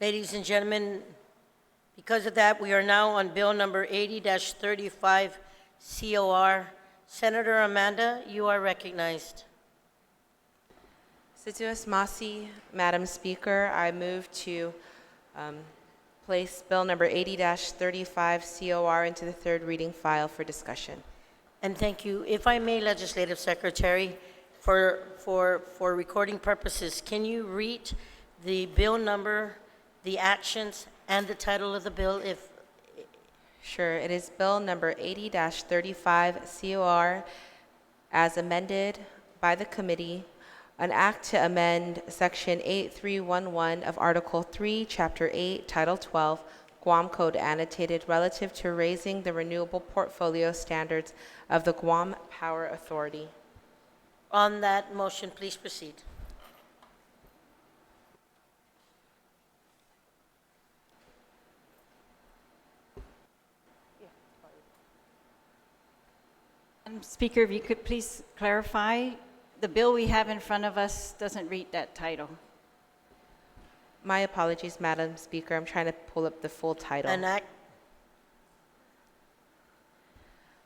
Ladies and gentlemen, because of that, we are now on bill number 80-35 COR. Senator Amanda, you are recognized. Situas Masi, Madam Speaker, I move to place bill number 80-35 COR into the third reading file for discussion. And thank you. If I may, Legislative Secretary, for recording purposes, can you read the bill number, the actions, and the title of the bill? If Sure, it is bill number 80-35 COR as amended by the committee, an act to amend section 8311 of Article 3, Chapter 8, Title 12, Guam Code annotated relative to raising the renewable portfolio standards of the Guam Power Authority. on that motion, please proceed. Madam Speaker, if you could please clarify, the bill we have in front of us doesn't read that title. My apologies, Madam Speaker. I'm trying to pull up the full title. An act,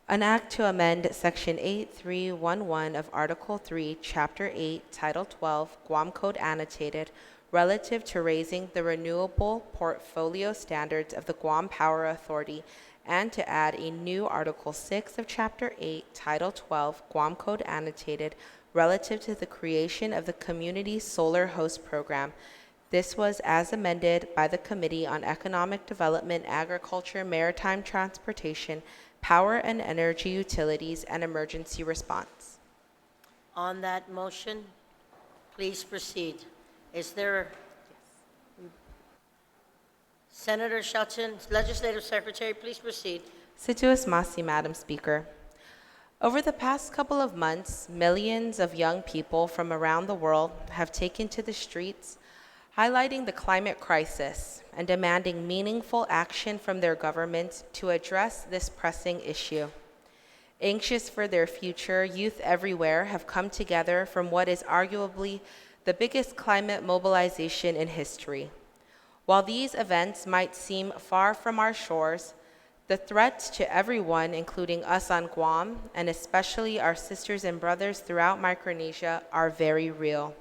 An act to amend Section 8311 of Article 3, Chapter 8, Title 12, Guam Code Annotated, relative to raising the renewable portfolio standards of the Guam Power Authority, and to add a new Article 6 of Chapter 8, Title 12, Guam Code Annotated, relative to the creation of the Community Solar Host Program. This was as amended by the Committee on Economic Development, Agriculture, Maritime Transportation, Power and Energy Utilities, and Emergency Response. On that motion, please proceed. Is there Senator Shelton, Legislative Secretary, please proceed. Situus Masi, Madam Speaker. Over the past couple of months, millions of young people from around the world have taken to the streets, highlighting the climate crisis and demanding meaningful action from their governments to address this pressing issue. Anxious for their future, youth everywhere have come together from what is arguably the biggest climate mobilization in history. While these events might seem far from our shores, the threats to everyone, including us on Guam, and especially our sisters and brothers throughout Micronesia, are very real.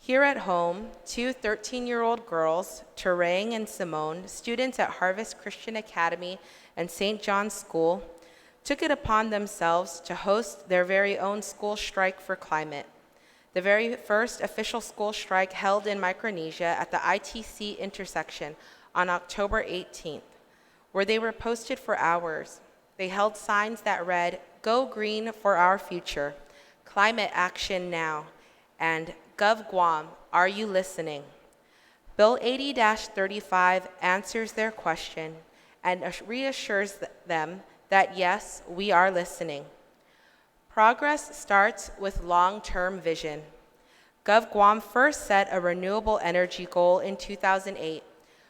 Here at home, two 13-year-old girls, Terang and Simone, students at Harvest Christian Academy and St. John's School, took it upon themselves to host their very own school strike for climate, the very first official school strike held in Micronesia at the ITC intersection on October 18th, where they were posted for hours. They held signs that read, "Go green for our future," "Climate action now," and "Gov Guam, are you listening?" Bill 80-35 answers their question and reassures them that yes, we are listening. Progress starts with long-term vision. Gov Guam first set a renewable energy goal in 2008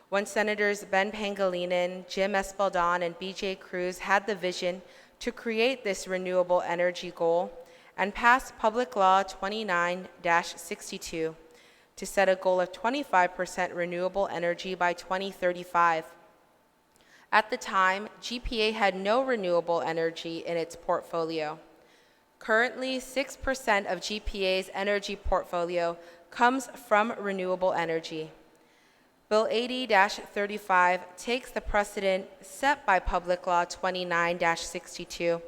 when Senators Ben Pangilinan, Jim Espaldon, and BJ Cruz had the vision to create this renewable energy goal and passed Public Law 29-62 to set a goal of 25% renewable energy by 2035. At the time, GPA had no renewable energy in its portfolio. Currently, 6% of GPA's energy portfolio comes from renewable energy. Bill 80-35 takes the precedent set by Public Law 29-62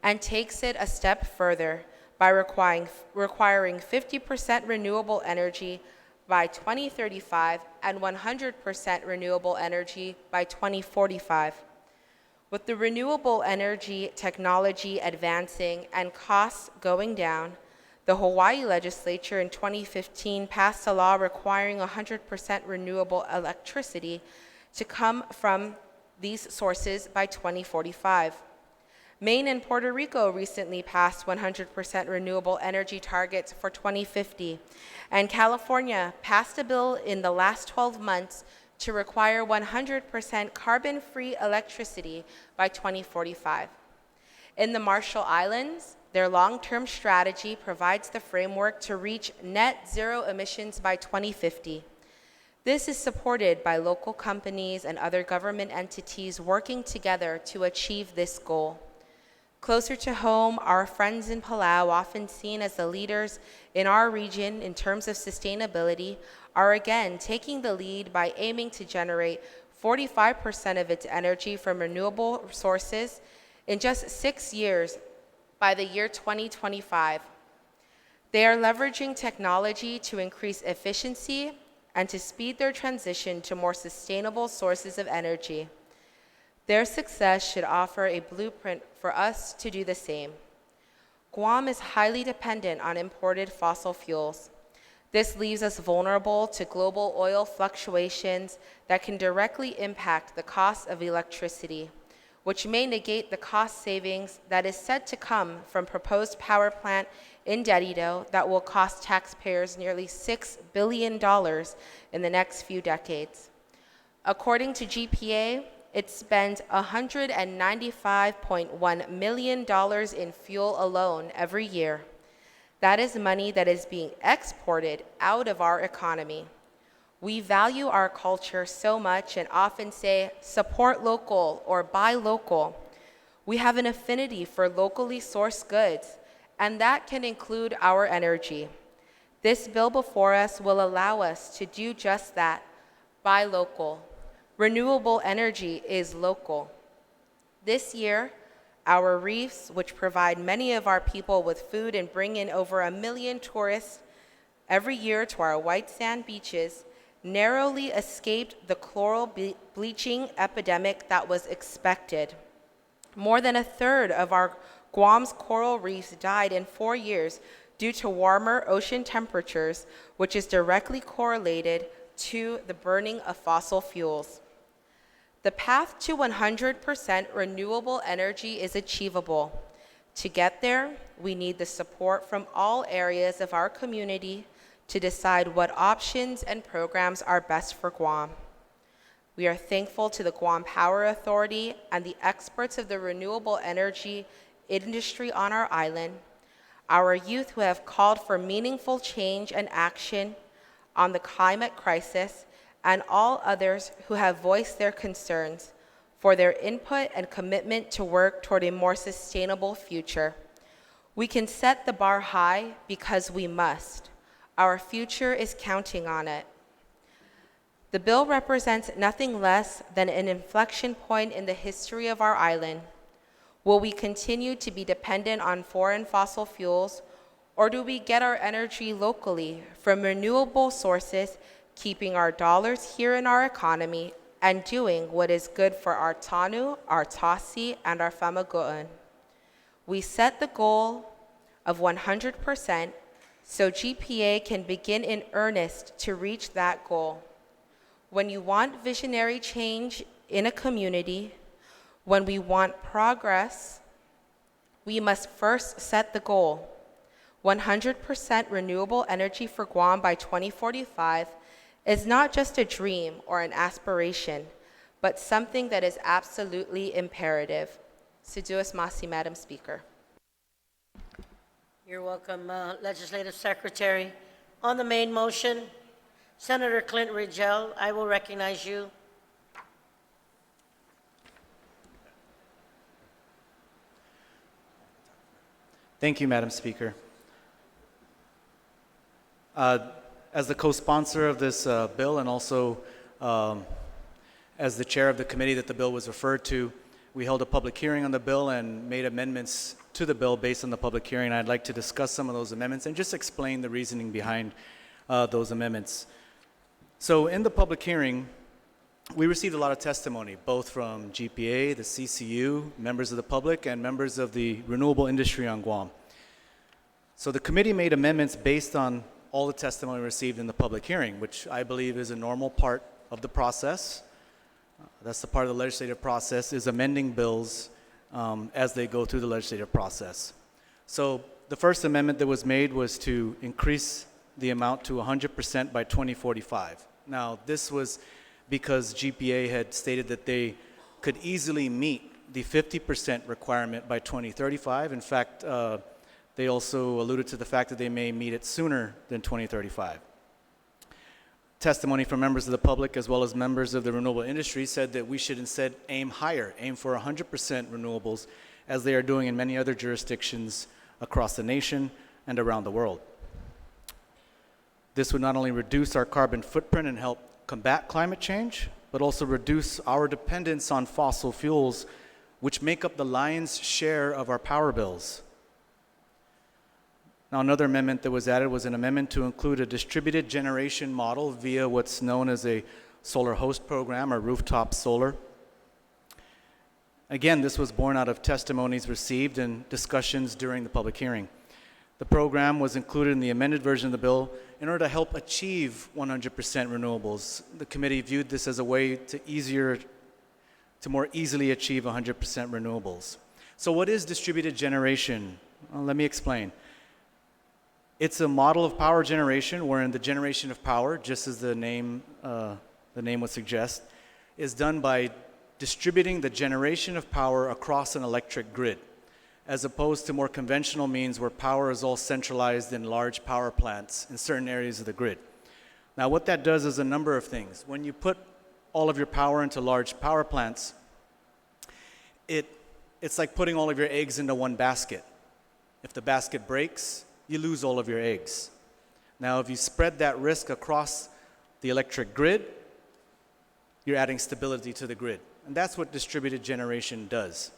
and takes it a step further by requiring 50% renewable energy by 2035 and 100% renewable energy by 2045. With the renewable energy technology advancing and costs going down, the Hawaii Legislature in 2015 passed a law requiring 100% renewable electricity to come from these sources by 2045. Maine and Puerto Rico recently passed 100% renewable energy targets for 2050, and California passed a bill in the last 12 months to require 100% carbon-free electricity by 2045. In the Marshall Islands, their long-term strategy provides the framework to reach net zero emissions by 2050. This is supported by local companies and other government entities working together to achieve this goal. Closer to home, our friends in Palau, often seen as the leaders in our region in terms of sustainability, are again taking the lead by aiming to generate 45% of its energy from renewable sources in just 6 years by the year 2025. They are leveraging technology to increase efficiency and to speed their transition to more sustainable sources of energy. Their success should offer a blueprint for us to do the same. Guam is highly dependent on imported fossil fuels. This leaves us vulnerable to global oil fluctuations that can directly impact the cost of electricity, which may negate the cost savings that is said to come from proposed power plant in Dedido that will cost taxpayers nearly $6 billion in the next few decades. According to GPA, it spends $195.1 million in fuel alone every year. That is money that is being exported out of our economy. We value our culture so much and often say, support local or buy local. We have an affinity for locally sourced goods, and that can include our energy. This bill before us will allow us to do just that, buy local. Renewable energy is local. This year, our reefs, which provide many of our people with food and bring in over 1 million tourists every year to our white sand beaches, narrowly escaped the chloral bleaching epidemic that was expected. More than a third of our Guam's coral reefs died in 4 years due to warmer ocean temperatures, which is directly correlated to the burning of fossil fuels. The path to 100% renewable energy is achievable. To get there, we need the support from all areas of our community to decide what options and programs are best for Guam. We are thankful to the Guam Power Authority and the experts of the renewable energy industry on our island, our youth who have called for meaningful change and action on the climate crisis, and all others who have voiced their concerns for their input and commitment to work toward a more sustainable future. We can set the bar high because we must. Our future is counting on it. The bill represents nothing less than an inflection point in the history of our island. Will we continue to be dependent on foreign fossil fuels, or do we get our energy locally from renewable sources, keeping our dollars here in our economy and doing what is good for our Tanu, our Tasi, and our Famagu'an? We set the goal of 100% so GPA can begin in earnest to reach that goal. When you want visionary change in a community, when we want progress, we must first set the goal. 100% renewable energy for Guam by 2045 is not just a dream or an aspiration, but something that is absolutely imperative. Siduos Masi, Madam Speaker. You're welcome, Legislative Secretary. On the main motion, Senator Clint Ridgell, I will recognize you. Thank you, Madam Speaker. As the co-sponsor of this bill and also as the chair of the committee that the bill was referred to, we held a public hearing on the bill and made amendments to the bill based on the public hearing. I'd like to discuss some of those amendments and just explain the reasoning behind those amendments. So in the public hearing, we received a lot of testimony, both from GPA, the CCU, members of the public, and members of the renewable industry on Guam. So the committee made amendments based on all the testimony received in the public hearing, which I believe is a normal part of the process. That's the part of the legislative process, is amending bills as they go through the legislative process. So the first amendment that was made was to increase the amount to 100% by 2045. Now, this was because GPA had stated that they could easily meet the 50% requirement by 2035. In fact, they also alluded to the fact that they may meet it sooner than 2035. Testimony from members of the public as well as members of the renewable industry said that we should instead aim higher, aim for 100% renewables, as they are doing in many other jurisdictions across the nation and around the world. This would not only reduce our carbon footprint and help combat climate change, but also reduce our dependence on fossil fuels, which make up the lion's share of our power bills. Now, another amendment that was added was an amendment to include a distributed generation model via what's known as a solar host program or rooftop solar. Again, this was born out of testimonies received and discussions during the public hearing. The program was included in the amended version of the bill in order to help achieve 100% renewables. The committee viewed this as a way to more easily achieve 100% renewables. So what is distributed generation? Well, let me explain. It's a model of power generation wherein the generation of power, just as the name would suggest, is done by distributing the generation of power across an electric grid, as opposed to more conventional means where power is all centralized in large power plants in certain areas of the grid. Now, what that does is a number of things. When you put all of your power into large power plants, it it's like putting all of your eggs into one basket. If the basket breaks, you lose all of your eggs. Now, if you spread that risk across the electric grid, you're adding stability to the grid. And that's what distributed generation does.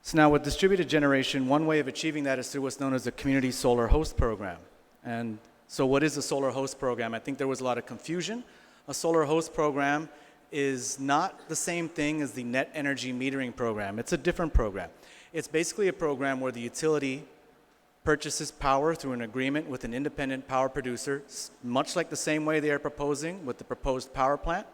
So now with distributed generation, one way of achieving that is through what's known as the Community Solar Host Program. And so what is a solar host program? I think there was a lot of confusion. A solar host program is not the same thing as the net energy metering program. It's a different program. It's basically a program where the utility purchases power through an agreement with an independent power producer, much like the same way they are proposing with the proposed power plant.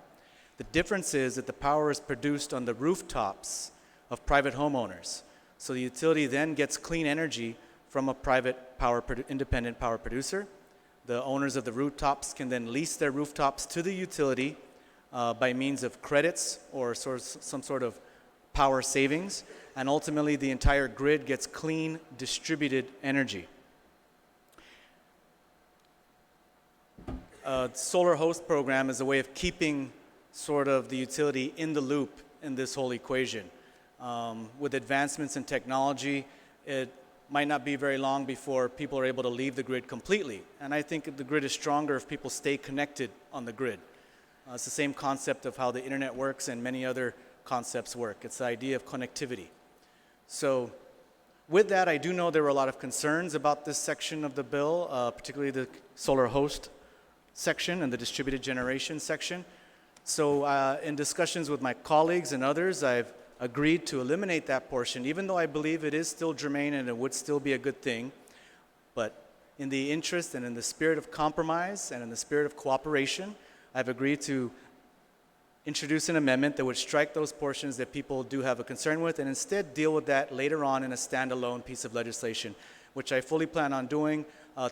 The difference is that the power is produced on the rooftops of private homeowners. So the utility then gets clean energy from a private independent power producer. The owners of the rooftops can then lease their rooftops to the utility by means of credits or some sort of power savings, and ultimately the entire grid gets clean distributed energy. Solar host program is a way of keeping sort of the utility in the loop in this whole equation. With advancements in technology, it might not be very long before people are able to leave the grid completely. And I think the grid is stronger if people stay connected on the grid. It's the same concept of how the internet works and many other concepts work. It's the idea of connectivity. So with that, I do know there were a lot of concerns about this section of the bill, particularly the solar host section and the distributed generation section. So in discussions with my colleagues and others, I've agreed to eliminate that portion, even though I believe it is still germane and it would still be a good thing. But in the interest and in the spirit of compromise and in the spirit of cooperation, I've agreed to introduce an amendment that would strike those portions that people do have a concern with and instead deal with that later on in a standalone piece of legislation, which I fully plan on doing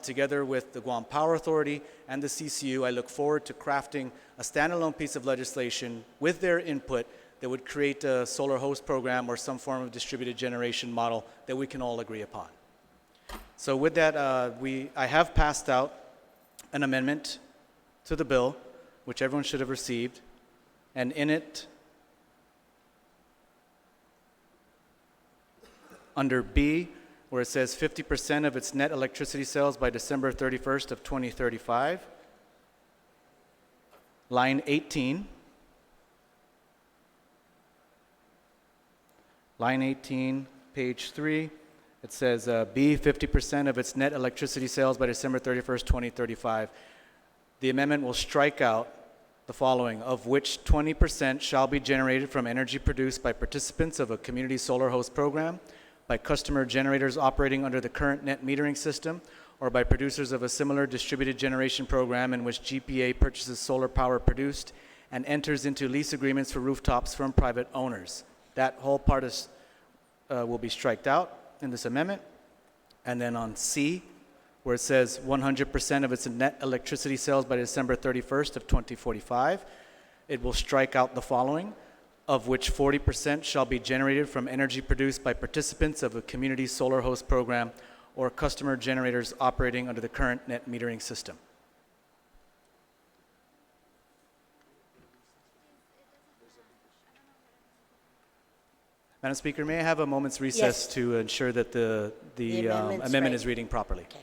together with the Guam Power Authority and the CCU. I look forward to crafting a standalone piece of legislation with their input that would create a solar host program or some form of distributed generation model that we can all agree upon. So with that, I have passed out an amendment to the bill, which everyone should have received, and in it, under B, where it says 50% of its net electricity sales by December 31st of 2035, line 18, line 18, page 3, it says B, 50% of its net electricity sales by December 31st, 2035. The amendment will strike out the following, of which 20% shall be generated from energy produced by participants of a community solar host program, by customer generators operating under the current net metering system, or by producers of a similar distributed generation program in which GPA purchases solar power produced and enters into lease agreements for rooftops from private owners. That whole part is, will be striked out in this amendment. And then on C, where it says 100% of its net electricity sales by December 31st of 2045, it will strike out the following, of which 40% shall be generated from energy produced by participants of a community solar host program or customer generators operating under the current net metering system. Madam Speaker, may I have a moment's recess Yes. to ensure that the amendment's amendment right. is reading properly? Okay.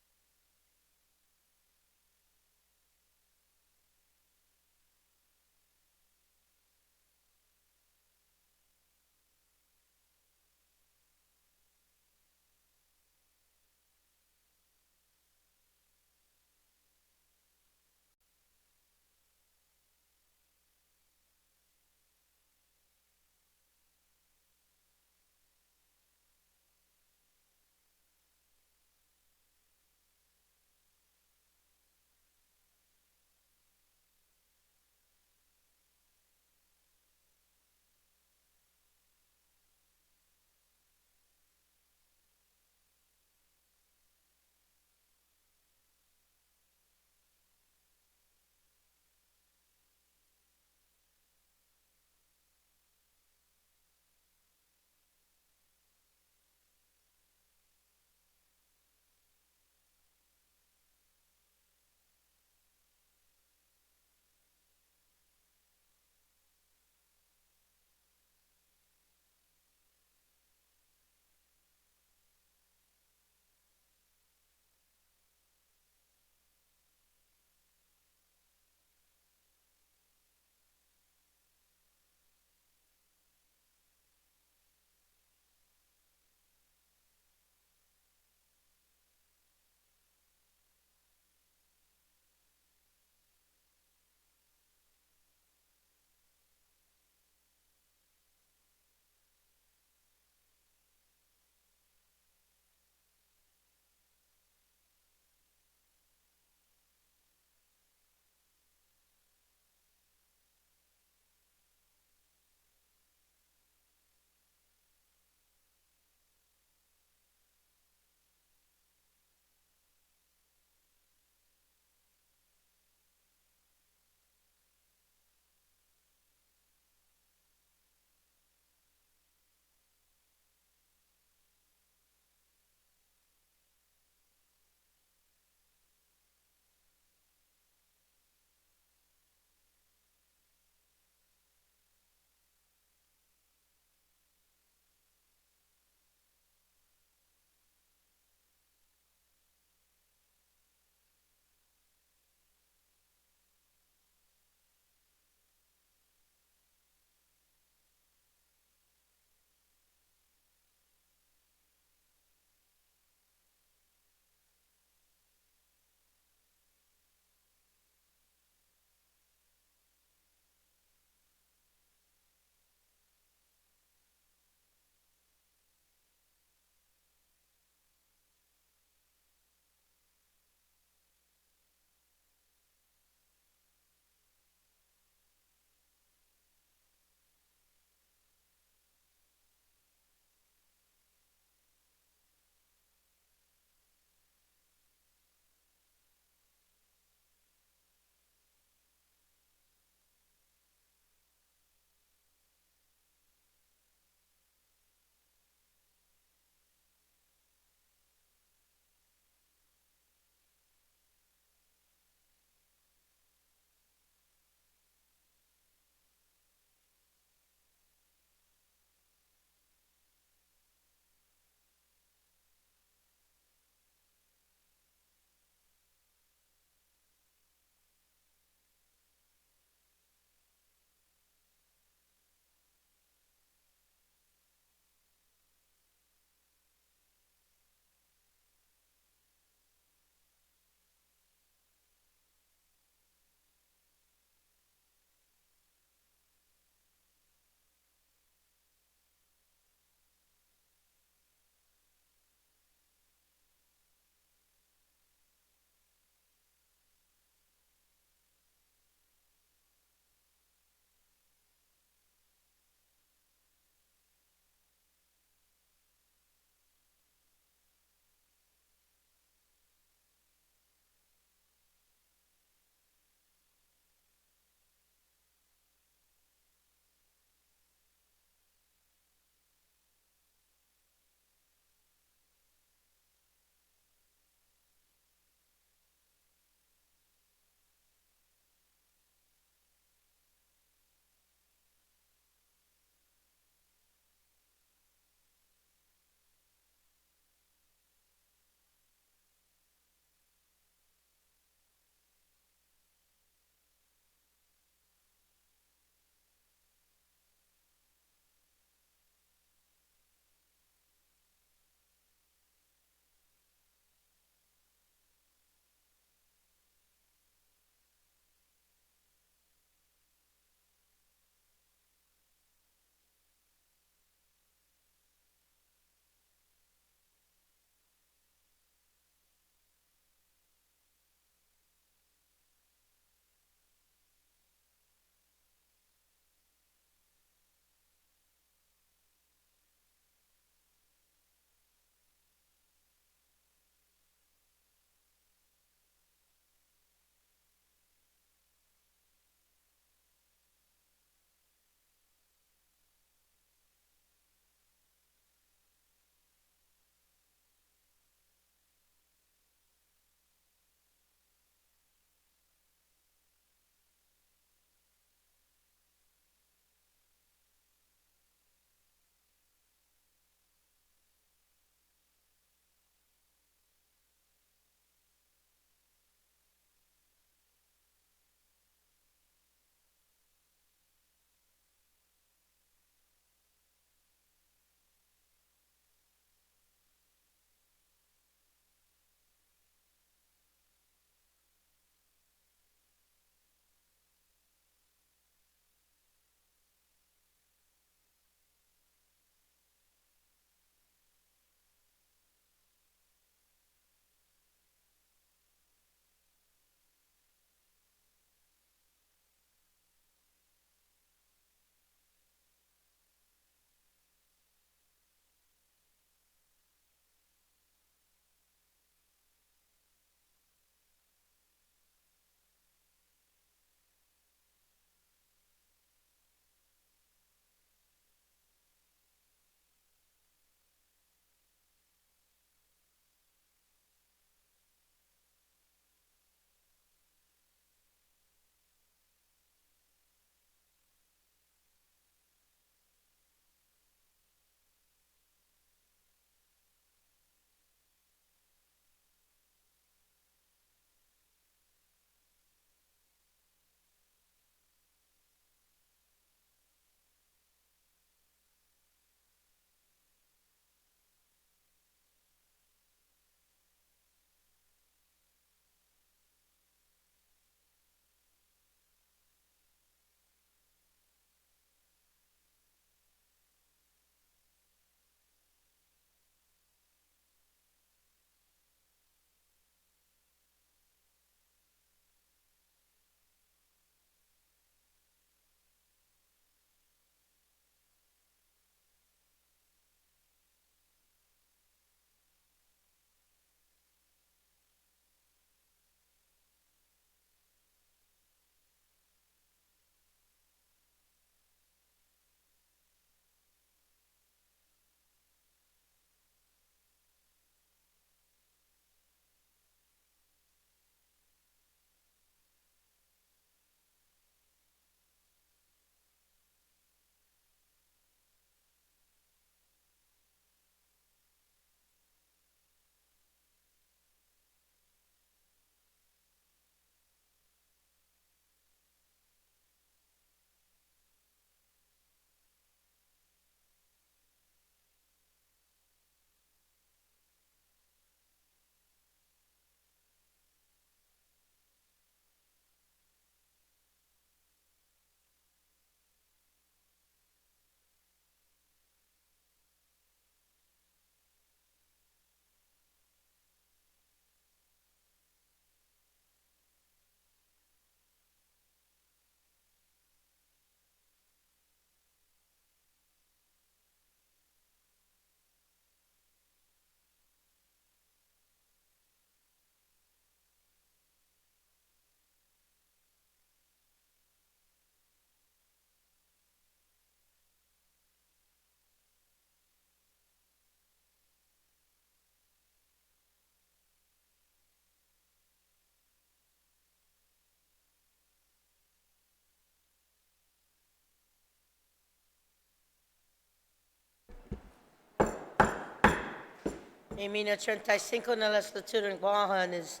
Emina 35 na legislature in Guam is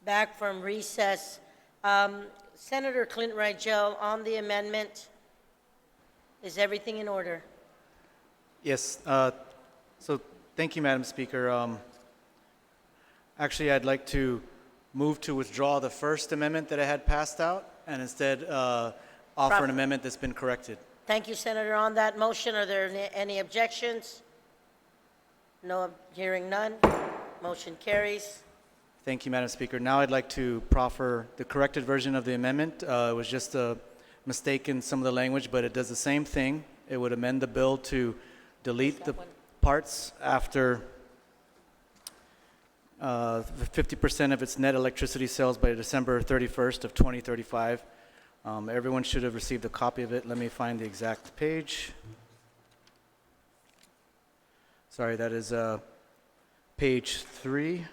back from recess. Senator Clint Rigel, on the amendment, is everything in order? Yes, so thank you, Madam Speaker. Actually, I'd like to move to withdraw the first amendment that I had passed out and instead offer Proper. an amendment that's been corrected. Thank you, Senator. On that motion, are there any objections? No, hearing none. Motion carries. Thank you, Madam Speaker. Now I'd like to proffer the corrected version of the amendment. It was just a mistake in some of the language, but it does the same thing. It would amend the bill to delete the parts after 50% of its net electricity sales by December 31st of 2035. Everyone should have received a copy of it. Let me find the exact page. Sorry, that is page 3.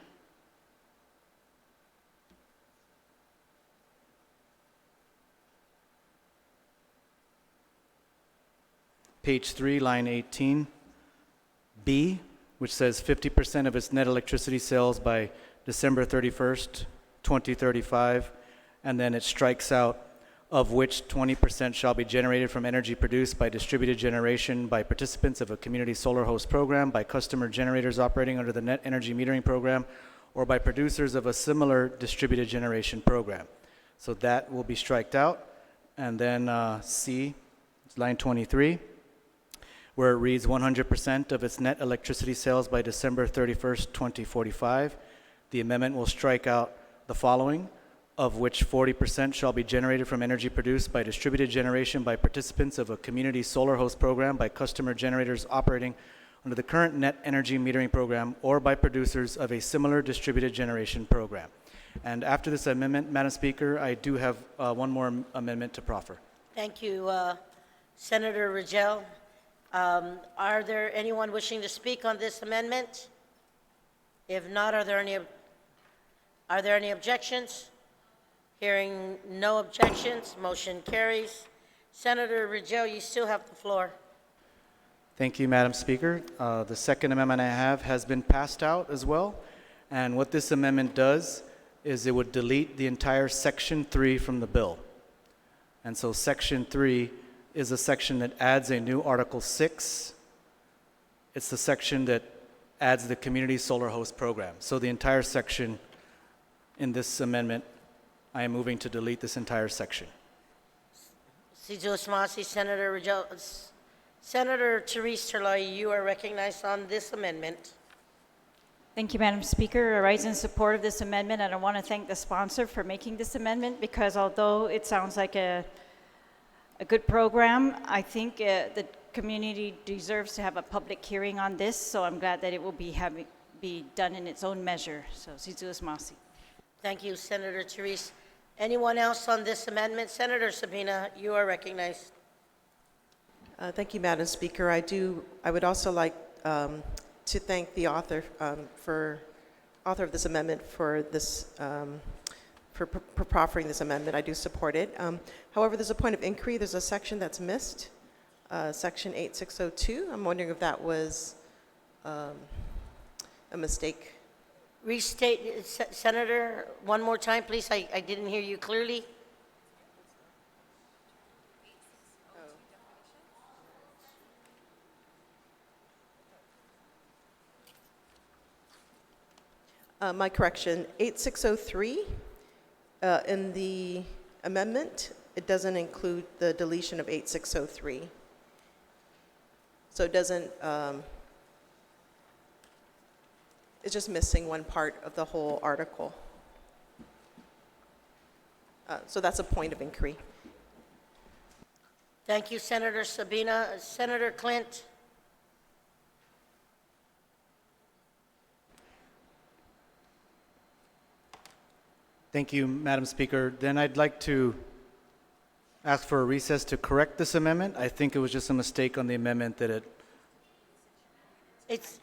Page 3, line 18, B, which says 50% of its net electricity sales by December 31st, 2035, and then it strikes out, of which 20% shall be generated from energy produced by distributed generation by participants of a community solar host program, by customer generators operating under the net energy metering program, or by producers of a similar distributed generation program. So that will be striked out. And then C, line 23, where it reads 100% of its net electricity sales by December 31st, 2045. The amendment will strike out the following, of which 40% shall be generated from energy produced by distributed generation by participants of a community solar host program, by customer generators operating under the current net energy metering program, or by producers of a similar distributed generation program. And after this amendment, Madam Speaker, I do have one more amendment to proffer. Thank you, Senator Rigel. Are there anyone wishing to speak on this amendment? If not, are there any objections? Hearing no objections, motion carries. Senator Rigel, you still have the floor. Thank you, Madam Speaker. The second amendment I have has been passed out as well. And what this amendment does is it would delete the entire Section 3 from the bill. And so Section 3 is a section that adds a new Article 6. It's the section that adds the community solar host program. So the entire section in this amendment, I am moving to delete this entire section. Senator Rigel. Senator Therese Terloy, you are recognized on this amendment. Thank you, Madam Speaker. I rise in support of this amendment, and I want to thank the sponsor for making this amendment, because although it sounds like a good program, I think the community deserves to have a public hearing on this, so I'm glad that it will be done in its own measure. So, Thank you, Senator Therese. Anyone else on this amendment? Senator Sabina, you are recognized. Thank you, Madam Speaker. I would also like to thank the author of this amendment for proffering this amendment. I do support it. However, there's a point of inquiry. There's a section that's missed, Section 8602. I'm wondering if that was a mistake. Restate, Senator, one more time, please. I didn't hear you clearly. My correction, 8603, in the amendment, it doesn't include the deletion of 8603. So it doesn't, it's just missing one part of the whole article. So that's a point of inquiry. Thank you, Senator Sabina. Senator Clint. Thank you, Madam Speaker. Then I'd like to ask for a recess to correct this amendment. I think it was just a mistake on the amendment that it... It's,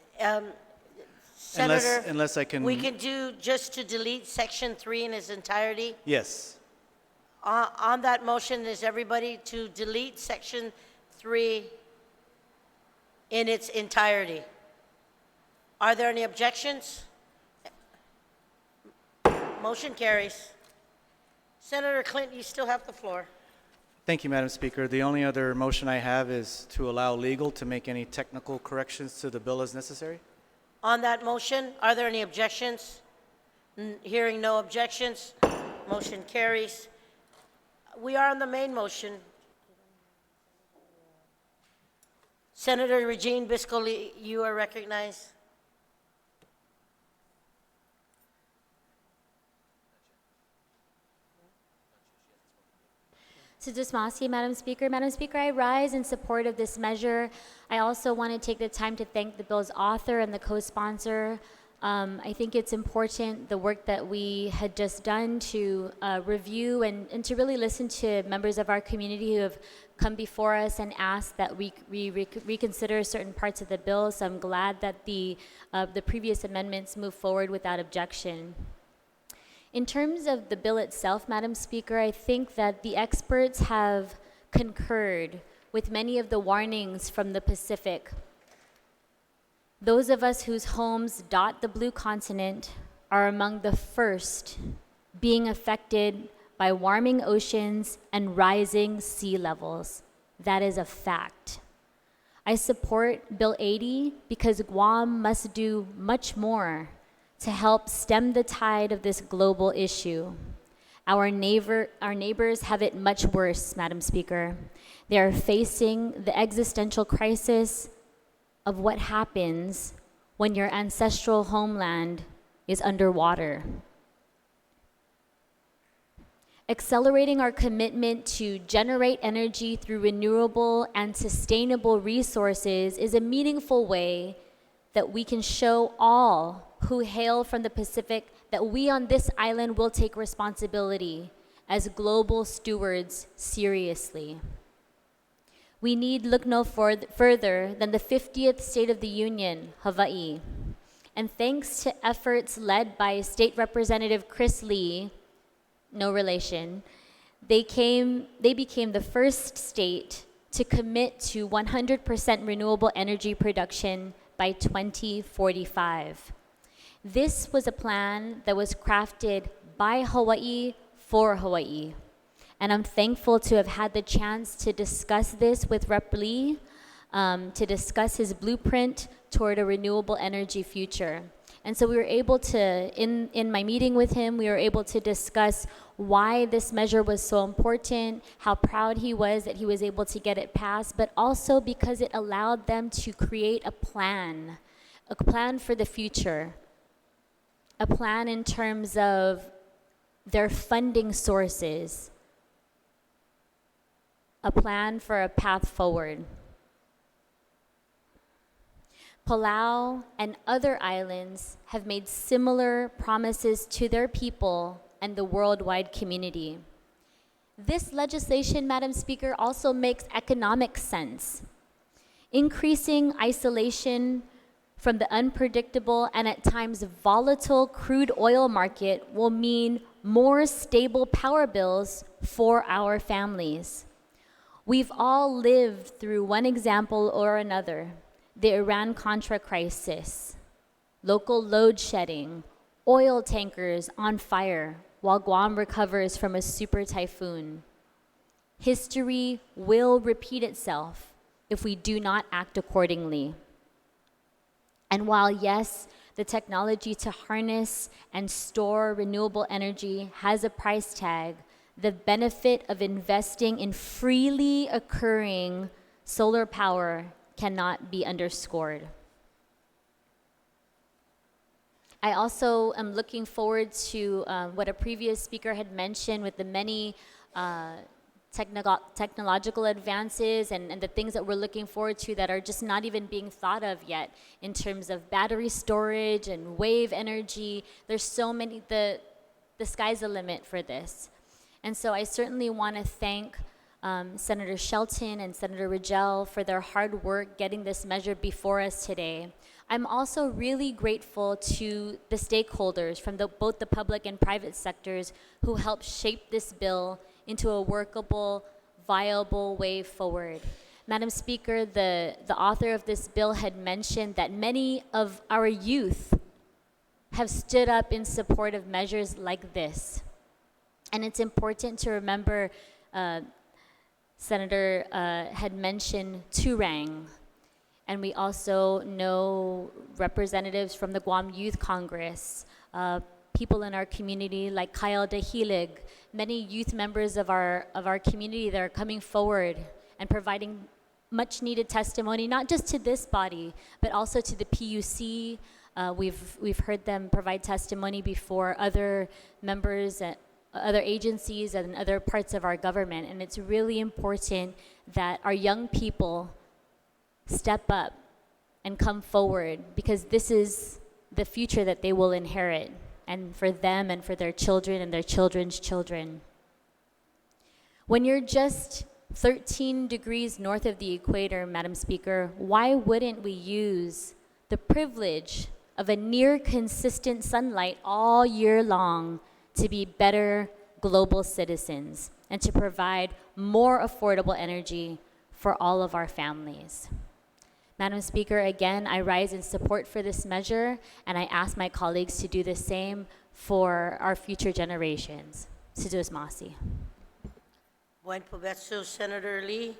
Senator, unless I can... we can do just to delete Section 3 in its entirety. Yes. On that motion, is everybody to delete Section 3 in its entirety? Are there any objections? Motion carries. Senator Clinton, you still have the floor. Thank you, Madam Speaker. The only other motion I have is to allow legal to make any technical corrections to the bill as necessary. On that motion, are there any objections? Hearing no objections, motion carries. We are on the main motion. Senator Regine Biscoli, you are recognized. Sudasmasi, Madam Speaker. Madam Speaker, I rise in support of this measure. I also want to take the time to thank the bill's author and the co-sponsor. I think it's important, the work that we had just done, to review and to really listen to members of our community who have come before us and asked that we reconsider certain parts of the bill. So I'm glad that the previous amendments move forward without objection. In terms of the bill itself, Madam Speaker, I think that the experts have concurred with many of the warnings from the Pacific. Those of us whose homes dot the blue continent are among the first being affected by warming oceans and rising sea levels. That is a fact. I support Bill 80 because Guam must do much more to help stem the tide of this global issue. Our neighbors have it much worse, Madam Speaker. They are facing the existential crisis of what happens when your ancestral homeland is underwater. Accelerating our commitment to generate energy through renewable and sustainable resources is a meaningful way that we can show all who hail from the Pacific that we on this island will take responsibility as global stewards seriously. We need look no further than the 50th State of the Union, Hawaii. And thanks to efforts led by State Representative Chris Lee, no relation, they became the first state to commit to 100% renewable energy production by 2045. This was a plan that was crafted by Hawaii for Hawaii. And I'm thankful to have had the chance to discuss this with Rep. Lee, to discuss his blueprint toward a renewable energy future. And so we were able to, in my meeting with him, we were able to discuss why this measure was so important, how proud he was that he was able to get it passed, but also because it allowed them to create a plan for the future, a plan in terms of their funding sources, a plan for a path forward. Palau and other islands have made similar promises to their people and the worldwide community. This legislation, Madam Speaker, also makes economic sense. Increasing isolation from the unpredictable and at times volatile crude oil market will mean more stable power bills for our families. We've all lived through one example or another: the Iran-Contra crisis, local load shedding, oil tankers on fire while Guam recovers from a super typhoon. History will repeat itself if we do not act accordingly. And while, yes, the technology to harness and store renewable energy has a price tag, the benefit of investing in freely occurring solar power cannot be underscored. I also am looking forward to what a previous speaker had mentioned with the many technological advances and the things that we're looking forward to that are just not even being thought of yet in terms of battery storage and wave energy. There's so many, the sky's the limit for this. And so I certainly want to thank Senator Shelton and Senator Rigel for their hard work getting this measure before us today. I'm also really grateful to the stakeholders from both the public and private sectors who helped shape this bill into a workable, viable way forward. Madam Speaker, the author of this bill had mentioned that many of our youth have stood up in support of measures like this. And it's important to remember, Senator had mentioned Turang, and we also know representatives from the Guam Youth Congress, people in our community like Kyle DeHilig, many youth members of our community that are coming forward and providing much needed testimony, not just to this body, but also to the PUC. We've heard them provide testimony before other members and other agencies and other parts of our government. And it's really important that our young people step up and come forward, because this is the future that they will inherit, and for them and for their children and their children's children. When you're just 13 degrees north of the equator, Madam Speaker, why wouldn't we use the privilege of a near consistent sunlight all year long to be better global citizens and to provide more affordable energy for all of our families? Madam Speaker, again, I rise in support for this measure, and I ask my colleagues to do the same for our future generations. Sidus Masi. Buen provecho, Senator Lee.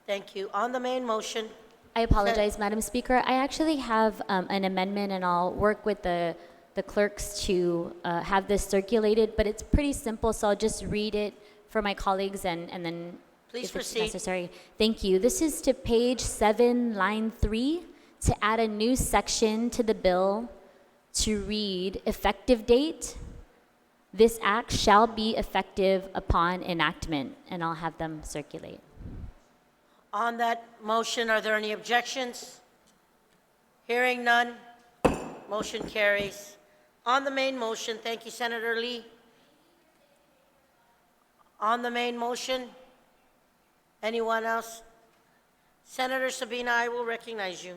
Thank you. On the main motion, I apologize, Madam Speaker. I actually have an amendment, and I'll work with the clerks to have this circulated, but it's pretty simple, so I'll just read it for my colleagues and then please if it's proceed. necessary. Thank you. This is to page 7, line 3, to add a new section to the bill to read, effective date. This act shall be effective upon enactment, and I'll have them circulate. On that motion, are there any objections? Hearing none, motion carries. On the main motion, thank you, Senator Lee. On the main motion, anyone else? Senator Sabina, I will recognize you.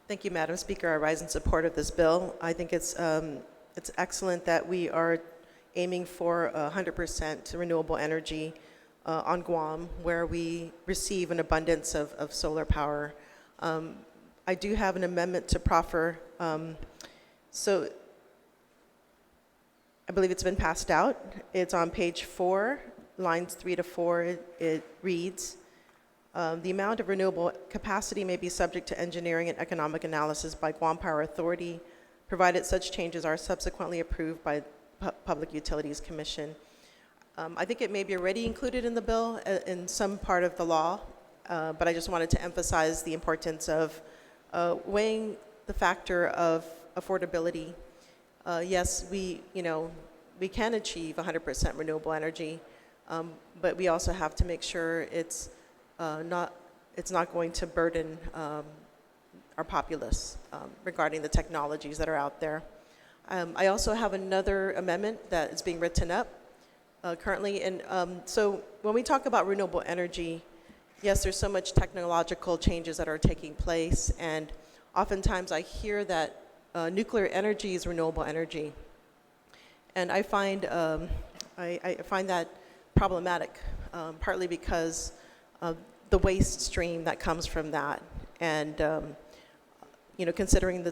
Thank you, Madam Speaker. I rise in support of this bill. I think it's excellent that we are aiming for 100% renewable energy on Guam, where we receive an abundance of solar power. I do have an amendment to proffer. So I believe it's been passed out. It's on page 4, lines 3 to 4. It reads, the amount of renewable capacity may be subject to engineering and economic analysis by Guam Power Authority, provided such changes are subsequently approved by Public Utilities Commission. I think it may be already included in the bill in some part of the law, but I just wanted to emphasize the importance of weighing the factor of affordability. Yes, we can achieve 100% renewable energy, but we also have to make sure it's not going to burden our populace regarding the technologies that are out there. I also have another amendment that is being written up currently, and so when we talk about renewable energy, yes, there's so much technological changes that are taking place, and oftentimes I hear that nuclear energy is renewable energy, and I find that problematic, partly because of the waste stream that comes from that, and considering the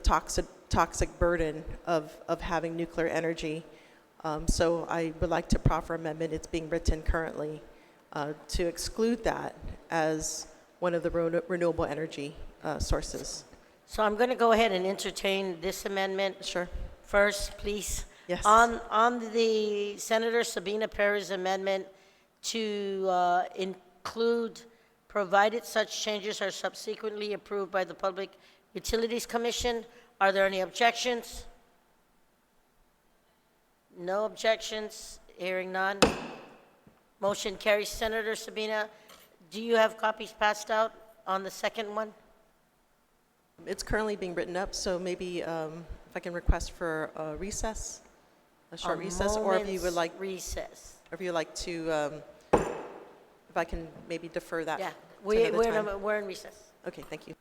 toxic burden of having nuclear energy. So I would like to proffer amendment. It's being written currently to exclude that as one of the renewable energy sources. So I'm going to go ahead and entertain this amendment. Sure. First, please. Yes. On the Senator Sabina Perez amendment to include, provided such changes are subsequently approved by the Public Utilities Commission, are there any objections? No objections. Hearing none. Motion carries. Senator Sabina, do you have copies passed out on the second one? It's currently being written up, so maybe if I can request for a recess, a short recess, or if you would like recess. or if you would like to, if I can maybe defer that. Yeah, to another time. we're in recess. Okay, thank you.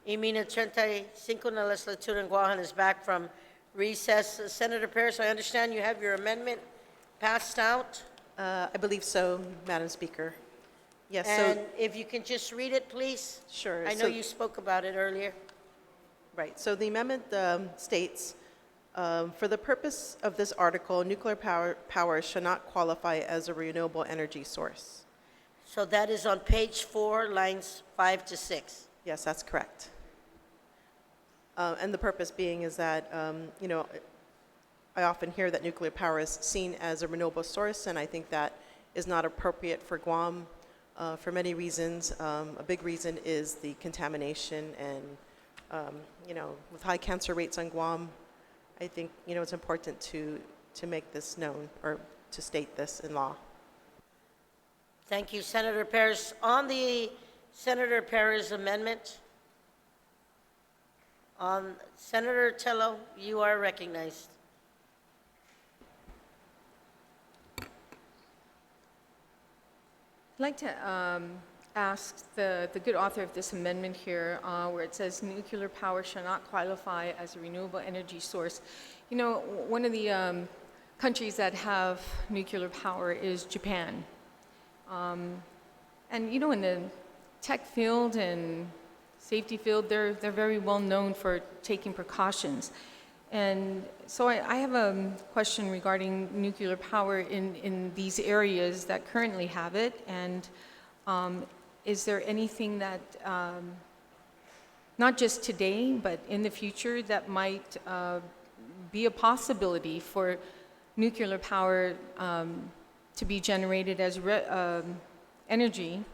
Y mina 35 na legislatura in Guam is back from recess. Senator Paris, I understand you have your amendment passed out. I believe so, Madam Speaker. Yes, And so, if you can just read it, please. sure. I know So- you spoke about it earlier. Right, so the amendment states, for the purpose of this article, nuclear power shall not qualify as a renewable energy source. So that is on page 4, lines 5 to 6. Yes, that's correct. And the purpose being is that, I often hear that nuclear power is seen as a renewable source, and I think that is not appropriate for Guam for many reasons. A big reason is the contamination, and, with high cancer rates on Guam, I think, it's important to make this known or to state this in law. Thank you, Senator Paris. On the Senator Paris amendment, Senator Tello, you are recognized. I'd like to ask the good author of this amendment here, where it says nuclear power shall not qualify as a renewable energy source. One of the countries that have nuclear power is Japan. And in the tech field and safety field, they're very well known for taking precautions. And so I have a question regarding nuclear power in these areas that currently have it. And is there anything that, not just today, but in the future, that might be a possibility for nuclear power to be generated as energy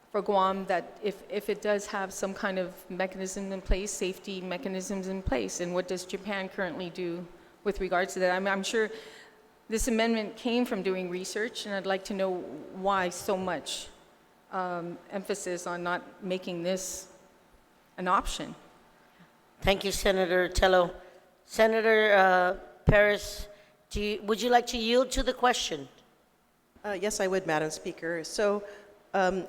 for Guam, that if it does have some kind of mechanism in place, safety mechanisms in place, and what does Japan currently do with regards to that? I'm sure this amendment came from doing research, and I'd like to know why so much emphasis on not making this an option. Thank you, Senator Tello. Senator Paris, would you like to yield to the question? Yes, I would, Madam Speaker. So,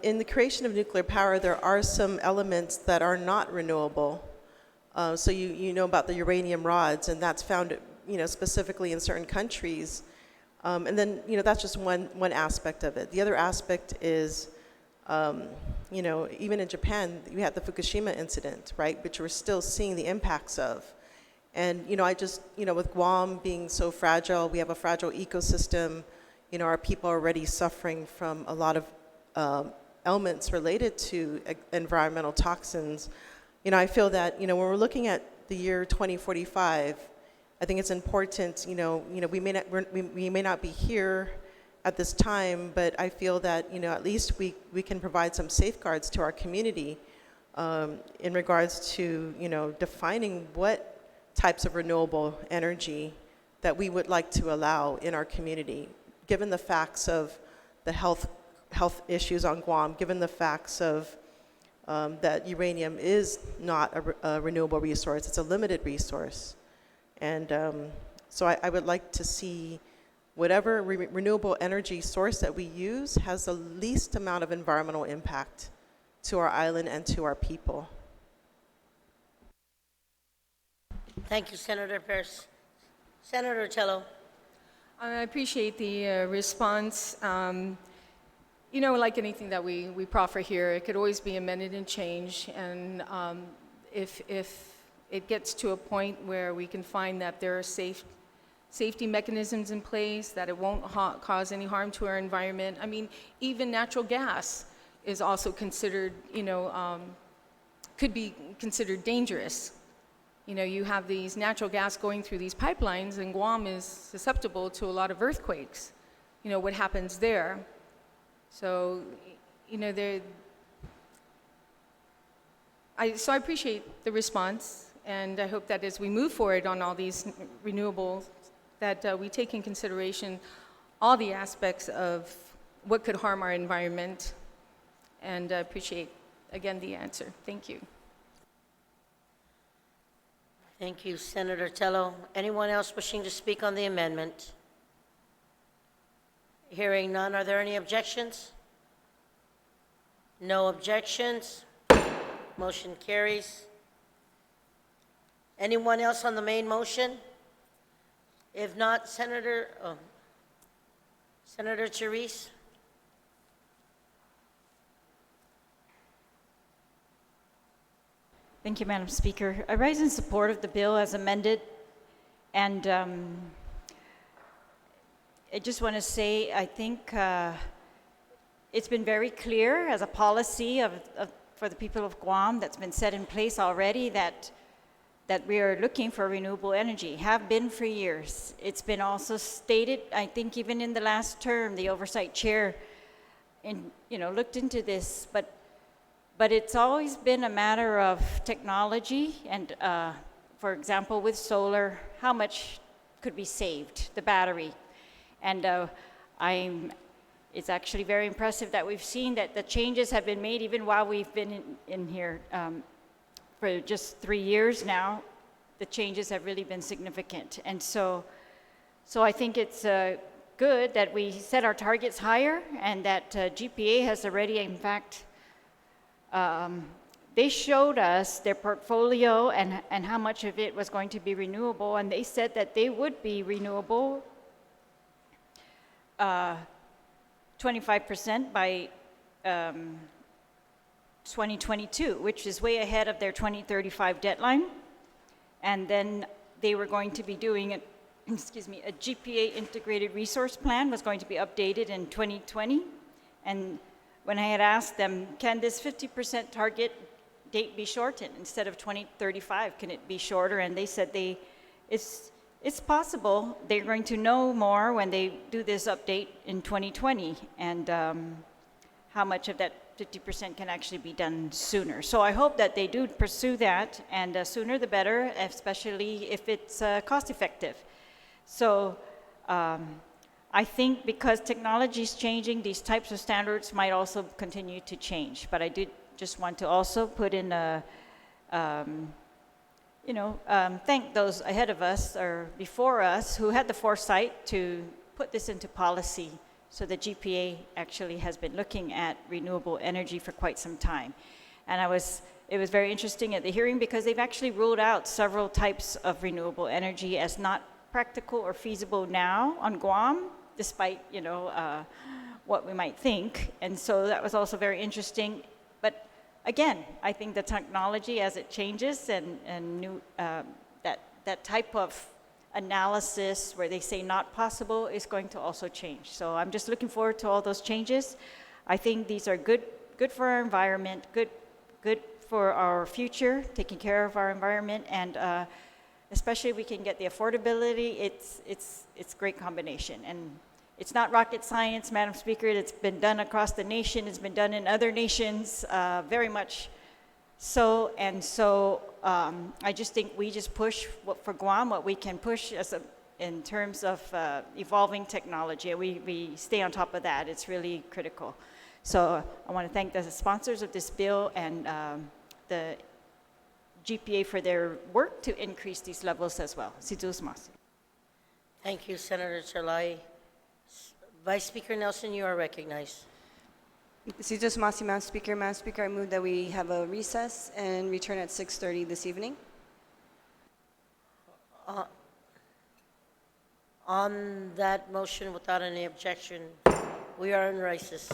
in the creation of nuclear power, there are some elements that are not renewable. So you know about the uranium rods, and that's found, specifically in certain countries. And then, that's just one aspect of it. The other aspect is, even in Japan, we had the Fukushima incident, right, which we're still seeing the impacts of. And, I just, with Guam being so fragile, we have a fragile ecosystem. Our people are already suffering from a lot of elements related to environmental toxins. I feel that, when we're looking at the year 2045, I think it's important, we may not be here at this time, but I feel that, at least we can provide some safeguards to our community in regards to, defining what types of renewable energy that we would like to allow in our community, given the facts of the health issues on Guam, given the facts of that uranium is not a renewable resource, it's a limited resource. And so I would like to see whatever renewable energy source that we use has the least amount of environmental impact to our island and to our people. Thank you, Senator Paris. Senator Tello. I appreciate the response. Like anything that we proffer here, it could always be amended and changed. And if it gets to a point where we can find that there are safety mechanisms in place, that it won't cause any harm to our environment. I mean, even natural gas is also considered, could be considered dangerous. You have these natural gas going through these pipelines, and Guam is susceptible to a lot of earthquakes. What happens there? So, I appreciate the response, and I hope that as we move forward on all these renewables, that we take in consideration all the aspects of what could harm our environment, and appreciate, again, the answer. Thank you. Thank you, Senator Tello. Anyone else wishing to speak on the amendment? Hearing none, are there any objections? No objections. Motion carries. Anyone else on the main motion? If not, Senator Therese? Thank you, Madam Speaker. I rise in support of the bill as amended, and I just want to say I think it's been very clear as a policy for the people of Guam that's been set in place already that we are looking for renewable energy, have been for years. It's been also stated, I think even in the last term, the oversight chair looked into this, but it's always been a matter of technology and, for example, with solar, how much could be saved, the battery. And it's actually very impressive that we've seen that the changes have been made even while we've been in here. For just 3 years now, the changes have really been significant. And so I think it's good that we set our targets higher and that GPA has already, in fact, they showed us their portfolio and how much of it was going to be renewable, and they said that they would be renewable 25% by 2022, which is way ahead of their 2035 deadline. And then they were going to be doing a GPA integrated resource plan was going to be updated in 2020. And when I had asked them, can this 50% target date be shortened instead of 2035? Can it be shorter? And they said it's possible. They're going to know more when they do this update in 2020 and how much of that 50% can actually be done sooner. So I hope that they do pursue that, and sooner the better, especially if it's cost effective. So I think because technology is changing, these types of standards might also continue to change. But I did just want to also put in thank those ahead of us or before us who had the foresight to put this into policy. So the GPA actually has been looking at renewable energy for quite some time. And it was very interesting at the hearing because they've actually ruled out several types of renewable energy as not practical or feasible now on Guam, despite, what we might think. And so that was also very interesting. But again, I think the technology as it changes and new, that type of analysis where they say not possible is going to also change. So I'm just looking forward to all those changes. I think these are good for our environment, good for our future, taking care of our environment, and especially if we can get the affordability, it's a great combination. And it's not rocket science, Madam Speaker. It's been done across the nation. It's been done in other nations, very much so. And so I just think we just push for Guam what we can push in terms of evolving technology. We stay on top of that. It's really critical. So I want to thank the sponsors of this bill and the GPA for their work to increase these levels as well. Thank you, Senator Chalai. Vice Speaker Nelson, you are recognized. Madam Speaker, I move that we have a recess and return at 6:30 this evening. On that motion, without any objection, we are in recess.